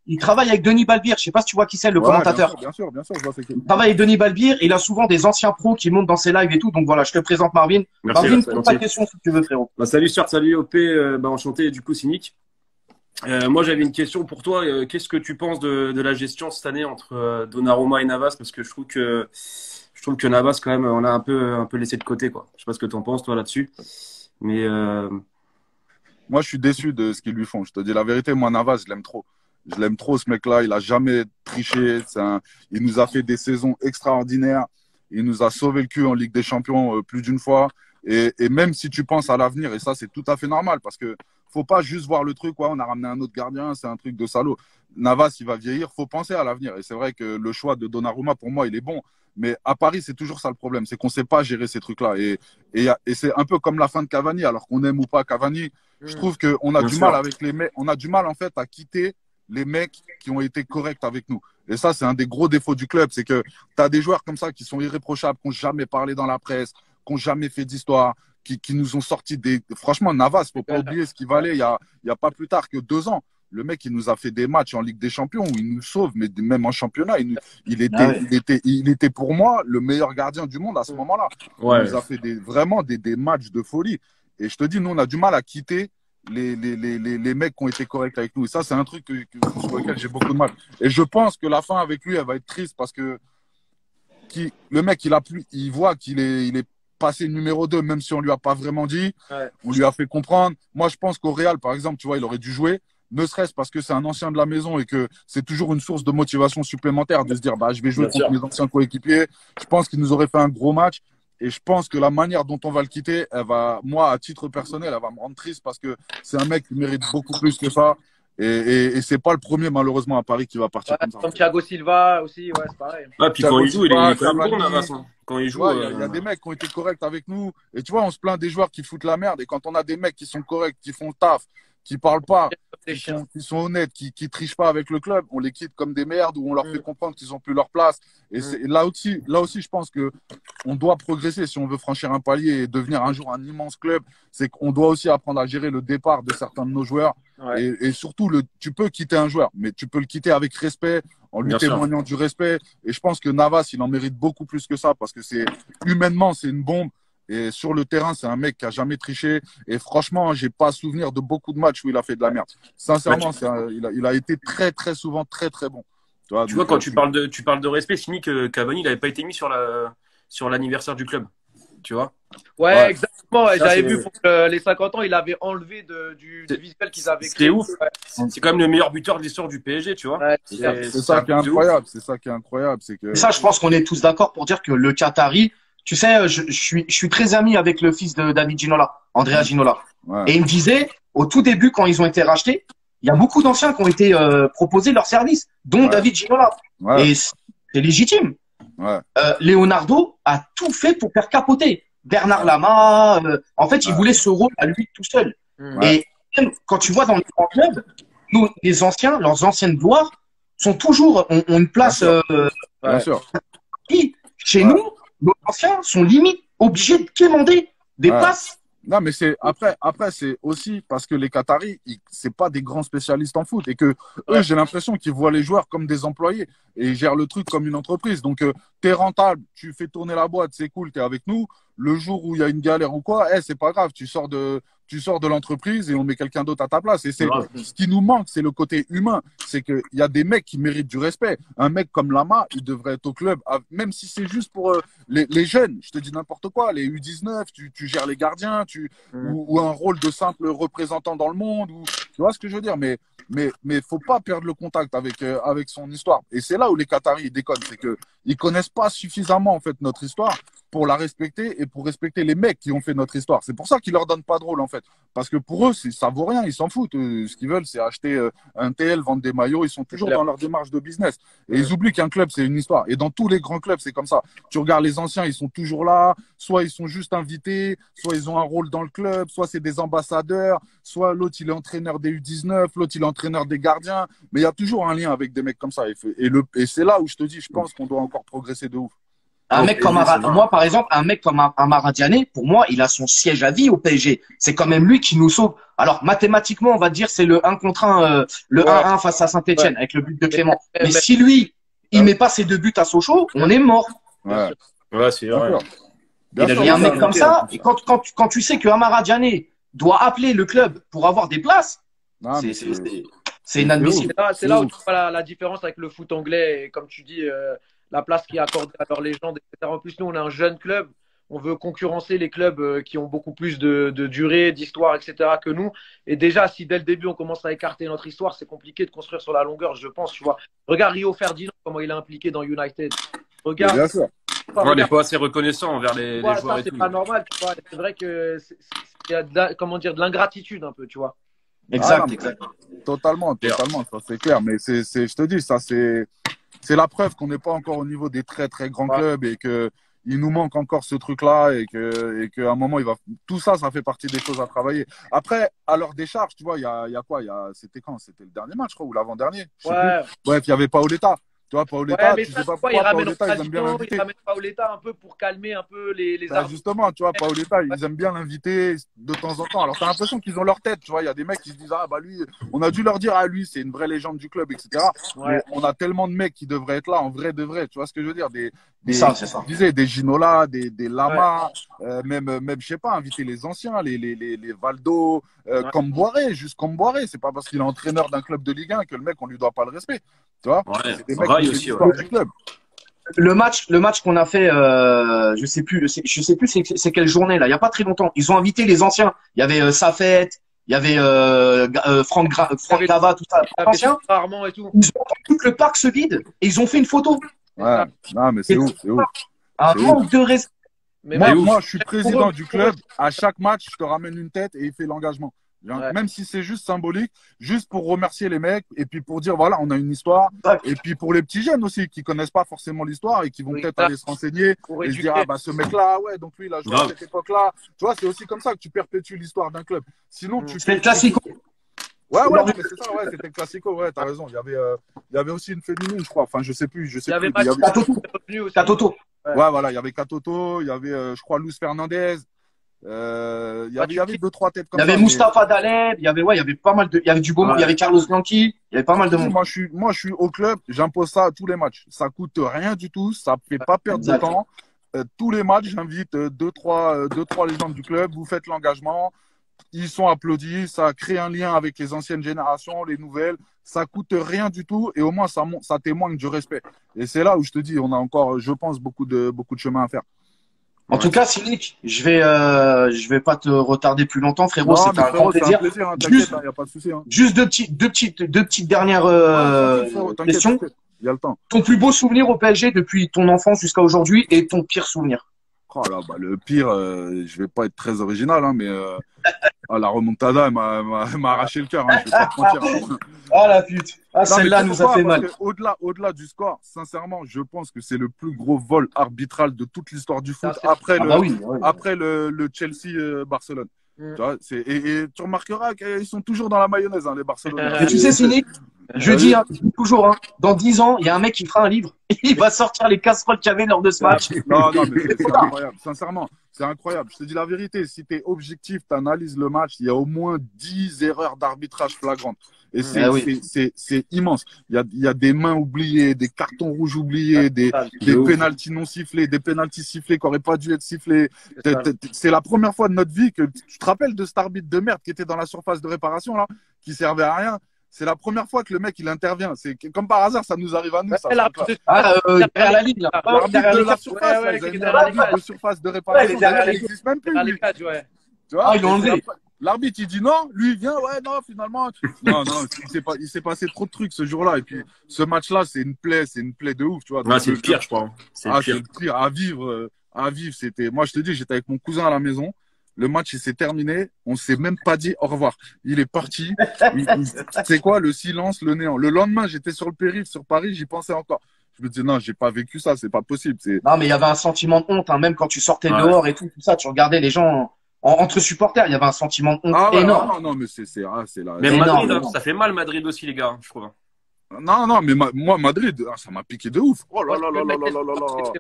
il travaille avec Denis Balbir. Je sais pas si tu vois qui c'est, le commentateur. Bien sûr, je vois c'est qui. Il travaille avec Denis Balbir. Il a souvent des anciens pros qui montent dans ses lives et tout. Donc voilà, je te présente Marvin. Merci, Marvin, pose ta question si tu veux, frérot. Salut, Stuart, salut, OP. Enchanté, du coup, Cynic. Moi, j'avais une question pour toi. Qu'est-ce que tu penses de la gestion cette année entre Donnarumma et Navas? Parce que je trouve que Navas, quand même, on l'a un peu laissé de côté, quoi. Je sais pas ce que tu en penses, toi, là-dessus. Mais moi, je suis déçu de ce qu'ils lui font. Je te dis la vérité, moi, Navas, je l'aime trop. Je l'aime trop, ce mec-là. Il a jamais triché. Il nous a fait des saisons extraordinaires. Il nous a sauvé le cul en Ligue des Champions plus d'une fois. Et même si tu penses à l'avenir, et ça, c'est tout à fait normal, parce que faut pas juste voir le truc, on a ramené un autre gardien, c'est un truc de salaud. Navas, il va vieillir, faut penser à l'avenir. Et c'est vrai que le choix de Donnarumma, pour moi, il est bon. Mais à Paris, c'est toujours ça le problème, c'est qu'on sait pas gérer ces trucs-là. Et c'est un peu comme la fin de Cavani, alors qu'on aime ou pas Cavani. Je trouve qu'on a du mal avec les mecs, on a du mal, en fait, à quitter les mecs qui ont été corrects avec nous. Et ça, c'est un des gros défauts du club, c'est que tu as des joueurs comme ça qui sont irréprochables, qui n'ont jamais parlé dans la presse, qui n'ont jamais fait d'histoire, qui nous ont sorti des… Franchement, Navas, faut pas oublier ce qu'il valait il y a pas plus tard que 2 ans. Le mec, il nous a fait des matchs en Ligue des Champions où il nous sauve, mais même en championnat, il était pour moi le meilleur gardien du monde à ce moment-là. Ouais. Il nous a fait vraiment des matchs de folie. Et je te dis, nous, on a du mal à quitter les mecs qui ont été corrects avec nous. Et ça, c'est un truc sur lequel j'ai beaucoup de mal. Et je pense que la fin avec lui, elle va être triste parce que le mec, il voit qu'il est passé numéro 2, même si on lui a pas vraiment dit. Ouais. On lui a fait comprendre. Moi, je pense qu'au Real, par exemple, tu vois, il aurait dû jouer, ne serait-ce parce que c'est un ancien de la maison et que c'est toujours une source de motivation supplémentaire de se dire, je vais jouer contre mes anciens coéquipiers. Je pense qu'il nous aurait fait un gros match. Et je pense que la manière dont on va le quitter, moi, à titre personnel, elle va me rendre triste parce que c'est un mec qui mérite beaucoup plus que ça. Et c'est pas le premier, malheureusement, à Paris qui va partir comme ça. Comme Thiago Silva aussi, c'est pareil. Puis quand il joue, il est quand même bon, Navas. Quand il joue, il y a des mecs qui ont été corrects avec nous. Et tu vois, on se plaint des joueurs qui foutent la merde. Et quand on a des mecs qui sont corrects, qui font le taf, qui parlent pas, qui sont honnêtes, qui trichent pas avec le club, on les quitte comme des merdes ou on leur fait comprendre qu'ils ont plus leur place. Et là aussi, je pense que on doit progresser si on veut franchir un palier et devenir un jour un immense club. C'est qu'on doit aussi apprendre à gérer le départ de certains de nos joueurs. Ouais. Et surtout, tu peux quitter un joueur, mais tu peux le quitter avec respect, en lui témoignant du respect. Et je pense que Navas, il en mérite beaucoup plus que ça parce que humainement, c'est une bombe. Et sur le terrain, c'est un mec qui a jamais triché. Et franchement, j'ai pas souvenir de beaucoup de matchs où il a fait de la merde. Sincèrement, il a été très, très souvent très, très bon. Tu vois, quand tu parles de respect, Cynic, Cavani, il n'avait pas été mis sur l'anniversaire du club. Tu vois? Ouais, exactement. J'avais vu pour les 50 ans, il avait enlevé du visuel qu'ils avaient créé. C'était ouf. C'est quand même le meilleur buteur de l'histoire du PSG, tu vois. Ouais, c'est ça qui est incroyable. C'est ça qui est incroyable. Ça, je pense qu'on est tous d'accord pour dire que le Qatari, tu sais, je suis très ami avec le fils de David Ginola, Andrea Ginola. Ouais. Et il me disait, au tout début, quand ils ont été rachetés, il y a beaucoup d'anciens qui ont été proposés leur service, dont David Ginola. Ouais. Et c'est légitime. Ouais. Leonardo a tout fait pour faire capoter. Bernard Lama, en fait, il voulait ce rôle à lui tout seul. Et même quand tu vois dans les grands clubs, nous, les anciens, leurs anciennes gloires, sont toujours, ont une place. Bien sûr. Chez nous, nos anciens sont limite obligés de quémander des places Non, mais après, c'est aussi parce que les Qataris, c'est pas des grands spécialistes en foot et que eux, j'ai l'impression qu'ils voient les joueurs comme des employés et ils gèrent le truc comme une entreprise. Donc, t'es rentable, tu fais tourner la boîte, c'est cool, t'es avec nous. Le jour où il y a une galère ou quoi, c'est pas grave, tu sors de l'entreprise et on met quelqu'un d'autre à ta place. Et c'est ce qui nous manque, c'est le côté humain. C'est qu'il y a des mecs qui méritent du respect. Un mec comme Lama, il devrait être au club, même si c'est juste pour les jeunes. Je te dis n'importe quoi, les U19, tu gères les gardiens, ou un rôle de simple représentant dans le monde. Tu vois ce que je veux dire? Mais faut pas perdre le contact avec son histoire. Et c'est là où les Qataris ils déconnent, c'est que ils connaissent pas suffisamment en fait notre histoire pour la respecter et pour respecter les mecs qui ont fait notre histoire. C'est pour ça qu'ils leur donnent pas de rôle en fait, parce que pour eux ça vaut rien, ils s'en foutent. Ce qu'ils veulent c'est acheter un TL, vendre des maillots. Ils sont toujours dans leur démarche de business et ils oublient qu'un club c'est une histoire. Et dans tous les grands clubs c'est comme ça. Tu regardes les anciens, ils sont toujours là. Soit ils sont juste invités, soit ils ont un rôle dans le club, soit c'est des ambassadeurs, soit l'autre il est entraîneur des U19, l'autre il est entraîneur des gardiens. Mais il y a toujours un lien avec des mecs comme ça. Et c'est là où je te dis, je pense qu'on doit encore progresser de ouf. Un mec comme moi, par exemple, un mec comme Amara Diané, pour moi, il a son siège à vie au PSG. C'est quand même lui qui nous sauve. Alors, mathématiquement, on va dire, c'est le 1 contre 1, le 1-1 face à Saint-Etienne, avec le but de Clément. Mais si lui, il met pas ses 2 buts à Sochaux, on est mort. Ouais, c'est vrai. Il y a un mec comme ça, et quand tu sais que Amara Diané doit appeler le club pour avoir des places, c'est inadmissible. C'est là où tu vois la différence avec le foot anglais, et comme tu dis, la place qui est accordée à leur légende, etc. En plus, nous, on est un jeune club. On veut concurrencer les clubs qui ont beaucoup plus de durée, d'histoire, etc. que nous. Et déjà, si dès le début, on commence à écarter notre histoire, c'est compliqué de construire sur la longueur, je pense. Tu vois. Regarde Rio Ferdinand, comment il est impliqué dans United. Regarde. Bien sûr. On n'est pas assez reconnaissant envers les joueurs ça, et c'est tout. pas normal. Tu vois. C'est vrai que il y a de l'ingratitude un peu, tu vois. Exact. Totalement. Ça, c'est clair. Mais je te dis, ça, c'est la preuve qu'on n'est pas encore au niveau des très, très grands clubs et que il nous manque encore ce truc-là et qu'à un moment, tout ça, ça fait partie des choses à travailler. Après, à leur décharge, tu vois, il y a quoi? C'était quand? C'était le dernier match, je crois, ou l'avant-dernier? Bref, il y avait Paoletta. Tu vois, Paoletta, tu sais pas pourquoi Paoletta, ils aiment bien l'inviter. Ils ramènent Paoletta un peu pour calmer un peu les arbres. Justement, tu vois, Paoletta, ils aiment bien l'inviter de temps en temps. Alors, t'as l'impression qu'ils ont leur tête, tu vois. Il y a des mecs qui se disent, lui, on a dû leur dire, lui, c'est une vraie légende du club, etc. Mais on a tellement de mecs qui devraient être là, en vrai de vrai. Tu vois ce que je veux dire? Je disais, des Ginola, des Lama, même, je sais pas, inviter les anciens, les Valdo, comme Boiré, juste comme Boiré. C'est pas parce qu'il est entraîneur d'un club de Ligue 1 que le mec, on lui doit pas le respect. Tu vois, c'est des mecs qui ont l'histoire du club. Le match qu'on a fait, je sais plus c'est quelle journée là. Il y a pas très longtemps. Ils ont invité les anciens. Il y avait Safet, il y avait Franck Grava, tout ça. Anciens. Et tout. Ils ont tout le parc se vide et ils ont fait une photo. Ouais. Non mais c'est ouf. Un manque de respect. Moi, je suis président du club. À chaque match, je te ramène une tête et il fait l'engagement. Même si c'est juste symbolique, juste pour remercier les mecs et puis pour dire voilà, on a une histoire. Et puis pour les petits jeunes aussi qui connaissent pas forcément l'histoire et qui vont peut-être aller se renseigner et se dire ce mec-là, donc lui il a joué à cette époque-là. Tu vois, c'est aussi comme ça que tu perpétues l'histoire d'un club. Sinon, c'est le classico. Ouais, mais c'est ça, c'était le classico, t'as raison. Il y avait aussi une féminine, je crois. Enfin, je sais plus. Il y avait Katoto. Ouais, voilà, il y avait Katoto, il y avait, je crois, Luz Fernandez. Il y avait 2-3 têtes comme ça. Il y avait Mustapha Daleb, il y avait pas mal il y avait du beau monde, il y avait Carlos Bianchi, il y avait pas mal de monde. Moi, je suis au club, j'impose ça à tous les matchs. Ça coûte rien du tout, ça fait pas perdre de temps. Tous les matchs, j'invite 2-3 légendes du club, vous faites l'engagement. Ils sont applaudis, ça crée un lien avec les anciennes générations, les nouvelles. Ça coûte rien du tout et au moins ça témoigne du respect. Et c'est là où je te dis, on a encore, je pense, beaucoup de chemin à faire. En tout cas, Cynic, je vais pas te retarder plus longtemps, frérot. C'était un grand plaisir. Y a pas de souci. Juste deux petites dernières questions. Il y a le temps. Ton plus beau souvenir au PSG depuis ton enfance jusqu'à aujourd'hui et ton pire souvenir? Oh là, le pire, je vais pas être très original, mais la remontada, elle m'a arraché le cœur. Je vais pas te mentir. Oh la pute. Celle-là nous a fait mal. Au-delà du score, sincèrement, je pense que c'est le plus gros vol arbitral de toute l'histoire du foot après le Chelsea-Barcelone. Tu vois, et tu remarqueras qu'ils sont toujours dans la mayonnaise, les Barcelonais. Et tu sais, Cynic, Je dis, hein, je dis toujours, hein, dans 10 ans, il y a un mec qui fera un livre. Il va sortir les casseroles qu'il y avait lors de ce match. Non, non, mais c'est incroyable. Sincèrement, c'est incroyable. Je te dis la vérité. Si tu es objectif, tu analyses le match, il y a au moins 10 erreurs d'arbitrage flagrantes. Et c'est immense. Il y a des mains oubliées, des cartons rouges oubliés, des pénaltys non sifflés, des pénaltys sifflés qui n'auraient pas dû être sifflés. C'est la première fois de notre vie que tu te rappelles de cet arbitre de merde qui était dans la surface de réparation, là, qui servait à rien. C'est la première fois que le mec il intervient. C'est comme par hasard, ça nous arrive à nous. Derrière la ligne, là. L'arbitre de la surface, l'arbitre de surface de réparation, il n'existe même plus. Tu vois, ils l'ont enlevé. L'arbitre il dit non, lui il vient, ouais, non, finalement. Non, il s'est passé trop de trucs ce jour-là. Et puis ce match-là, c'est une plaie de ouf, tu vois. Ouais, c'est le pire, je crois. C'est le pire. À vivre, c'était. Moi, je te dis, j'étais avec mon cousin à la maison. Le match, il s'est terminé. On s'est même pas dit au revoir. Il est parti. C'est quoi le silence, le néant. Le lendemain, j'étais sur le périph' sur Paris, j'y pensais encore. Je me disais non, j'ai pas vécu ça, c'est pas possible. Non, mais il y avait un sentiment de honte, hein, même quand tu sortais dehors et tout ça, tu regardais les gens entre supporters, il y avait un sentiment de honte énorme. Non, mais c'est là. Mais Madrid, ça fait mal Madrid aussi, les gars, je trouve. Non, mais moi, Madrid, ça m'a piqué de ouf. Oh là là là là là là là.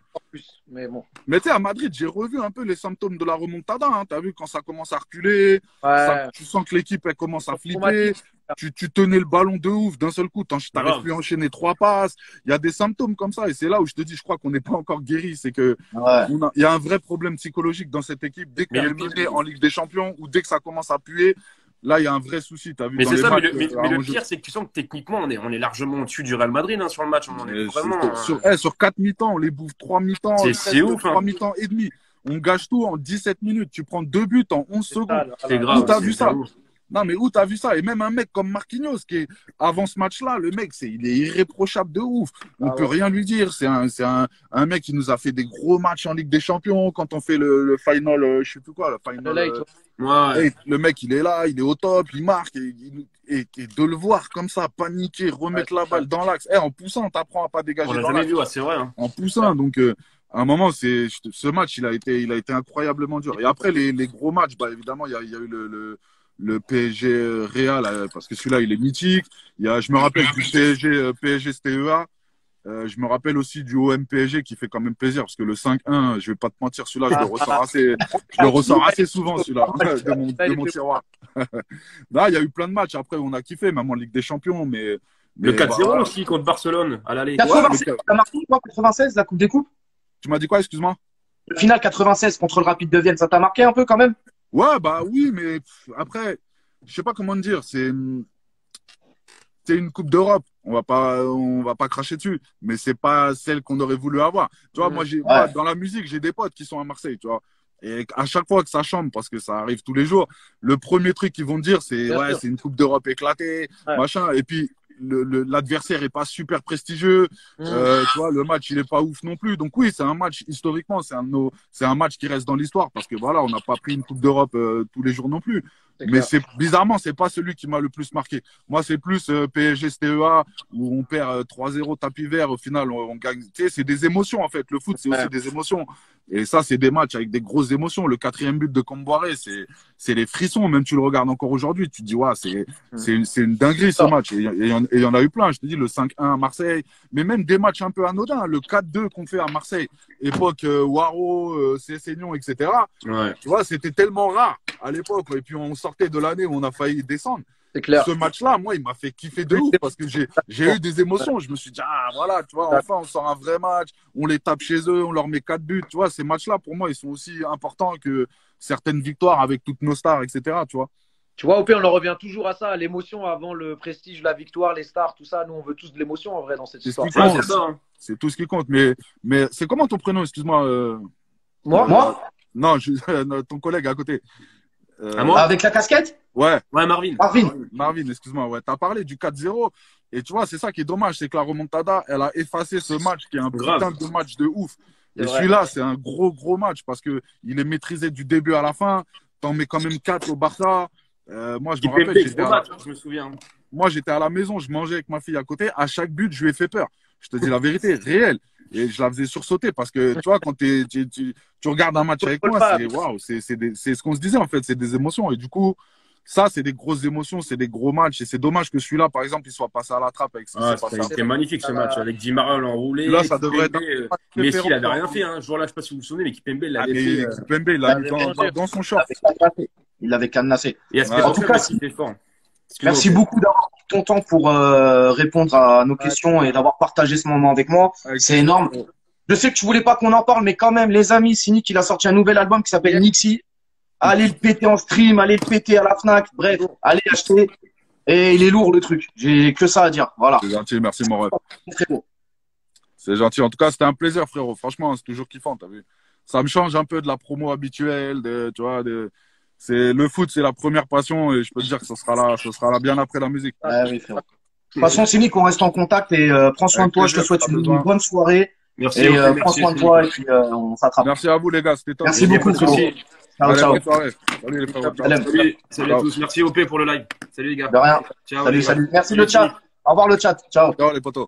Mais bon. Mais tu sais, à Madrid, j'ai revu un peu les symptômes de la remontada. Hein. Tu as vu quand ça commence à reculer, tu sens que l'équipe, elle commence à flipper. Tu tenais le ballon de ouf, d'un seul coup, tu n'arrives plus à enchaîner 3 passes. Il y a des symptômes comme ça. Et c'est là où je te dis, je crois qu'on n'est pas encore guéri. C'est que il y a un vrai problème psychologique dans cette équipe. Dès qu'on est mené en Ligue des Champions ou dès que ça commence à puer, là, il y a un vrai souci. As vu mais c'est ça, mais le pire, c'est que tu sens que techniquement, on est largement au-dessus du Real Madrid sur le match. On est vraiment, sur 4 mi-temps, on les bouffe 3 mi-temps, c'est ouf, 3 mi-temps et demi. On gâche tout en 17 minutes. Tu prends 2 buts en 11 secondes. C'est grave. Où t'as vu ça? Non, mais où t'as vu ça? Et même un mec comme Marquinhos, qui est, avant ce match-là, le mec, il est irréprochable de ouf. On peut rien lui dire. C'est un mec qui nous a fait des gros matchs en Ligue des Champions. Quand on fait le final, je sais plus quoi, le final. Le mec, il est là, il est au top, il marque. Et de le voir comme ça, paniquer, remettre la balle dans l'axe. En poussant, t'apprends à pas dégager. On l'a jamais vu, c'est vrai. Hein. En poussant, donc. À un moment, ce match, il a été incroyablement dur. Et après, les gros matchs, bah, évidemment, il y a eu le PSG Real, parce que celui-là, il est mythique. Je me rappelle du PSG STEA. Je me rappelle aussi du OM PSG qui fait quand même plaisir, parce que le 5-1, je vais pas te mentir, celui-là, je le ressors assez souvent, celui-là, de mon tiroir. Là, il y a eu plein de matchs. Après, on a kiffé, même en Ligue des Champions, mais le 4-0 aussi contre Barcelone à l'aller. 96, t'as marqué quoi, 96, la Coupe des Coupes? Tu m'as dit quoi, excuse-moi? Le final 96 contre le Rapide de Vienne, ça t'a marqué un peu quand même? Ouais, bah oui, mais après, je sais pas comment te dire, c'est une Coupe d'Europe. On va pas cracher dessus, mais c'est pas celle qu'on aurait voulu avoir. Tu vois, moi, dans la musique, j'ai des potes qui sont à Marseille, tu vois. Et à chaque fois que ça chambre, parce que ça arrive tous les jours, le premier truc qu'ils vont dire, c'est c'est une Coupe d'Europe éclatée, machin. Et puis, l'adversaire est pas super prestigieux, tu vois, le match il est pas ouf non plus. Donc oui, c'est un match historiquement, c'est un match qui reste dans l'histoire parce que voilà, on n'a pas pris une Coupe d'Europe tous les jours non plus. Mais bizarrement, c'est pas celui qui m'a le plus marqué. Moi, c'est plus PSG STEA où on perd 3-0 tapis vert. Au final, on gagne. Tu sais, c'est des émotions en fait. Le foot, c'est aussi des émotions. Et ça, c'est des matchs avec des grosses émotions. Le 4e but de Comboiré, c'est les frissons. Même tu le regardes encore aujourd'hui, tu te dis ouais, c'est une dinguerie ce match. Et il y en a eu plein. Je te dis le 5-1 à Marseille, mais même des matchs un peu anodins. Le 4-2 qu'on fait à Marseille, époque Waro, Cessignon, etc. Ouais. Tu vois, c'était tellement rare à l'époque. Et puis on sortait de l'année où on a failli descendre. C'est clair. Ce match-là, moi, il m'a fait kiffer de ouf parce que j'ai eu des émotions. Je me suis dit, ah voilà, tu vois, enfin, on sort un vrai match, on les tape chez eux, on leur met 4 buts. Tu vois, ces matchs-là, pour moi, ils sont aussi importants que certaines victoires avec toutes nos stars, etc. Tu vois. Tu vois, OP, on en revient toujours à ça, l'émotion avant le prestige, la victoire, les stars, tout ça. Nous, on veut tous de l'émotion en vrai dans cette histoire. C'est ça, hein. C'est tout ce qui compte. Mais c'est comment ton prénom, excuse-moi Moi Non, ton collègue à côté. Avec la casquette? Ouais, Marvin. Marvin, excuse-moi. Ouais, t'as parlé du 4-0 et tu vois, c'est ça qui est dommage, c'est que la remontada, elle a effacé ce match qui est un putain de match de ouf. Et celui-là, c'est un gros match parce que il est maîtrisé du début à la fin. T'en mets quand même 4 au Barça. Moi, je me rappelle, je me souviens. Moi, j'étais à la maison, je mangeais avec ma fille à côté. À chaque but, je lui ai fait peur. Je te dis la vérité, réelle. Et je la faisais sursauter parce que, tu vois, quand tu regardes un match avec moi, c'est waouh, c'est ce qu'on se disait en fait, c'est des émotions. Et du coup, Ça, c'est des grosses émotions, c'est des gros matchs. Et c'est dommage que celui-là, par exemple, il soit passé à la trappe avec ce qui s'est passé. C'était magnifique ce match, avec Di Maria enroulé. Là, ça devrait être. Messi, il n'avait rien fait. Ce jour-là, je ne sais pas si vous vous souvenez, mais Kimpembe, il l'avait fait. Kimpembe, il l'a mis dans son short. Il l'avait cadenassé. En tout cas, c'était fort. Merci beaucoup d'avoir pris ton temps pour répondre à nos questions et d'avoir partagé ce moment avec moi. C'est énorme. Je sais que tu voulais pas qu'on en parle, mais quand même, les amis, Cynic, il a sorti un nouvel album qui s'appelle Nixie. Allez le péter en stream, allez le péter à la Fnac, bref, allez acheter. Et il est lourd le truc. J'ai que ça à dire. Voilà. C'est gentil, merci mon ref. Frérot. C'est gentil. En tout cas, c'était un plaisir, frérot. Franchement, c'est toujours kiffant, t'as vu. Ça me change un peu de la promo habituelle, tu vois, c'est le foot, c'est la première passion et je peux te dire que ce sera là bien après la musique. Ah oui, frérot. De toute façon, Cynic, on reste en contact et prends soin de toi. Je te souhaite une bonne soirée. Merci. Et prends soin de toi et puis on s'attrape. Merci à vous les gars, c'était top. Merci beaucoup, frérot. Ciao, ciao. Salut les frérots. Salut à tous. Merci OP pour le live. Salut les gars. De rien. Ciao, salut. Merci le chat. Au revoir le chat. Ciao. Ciao les potos.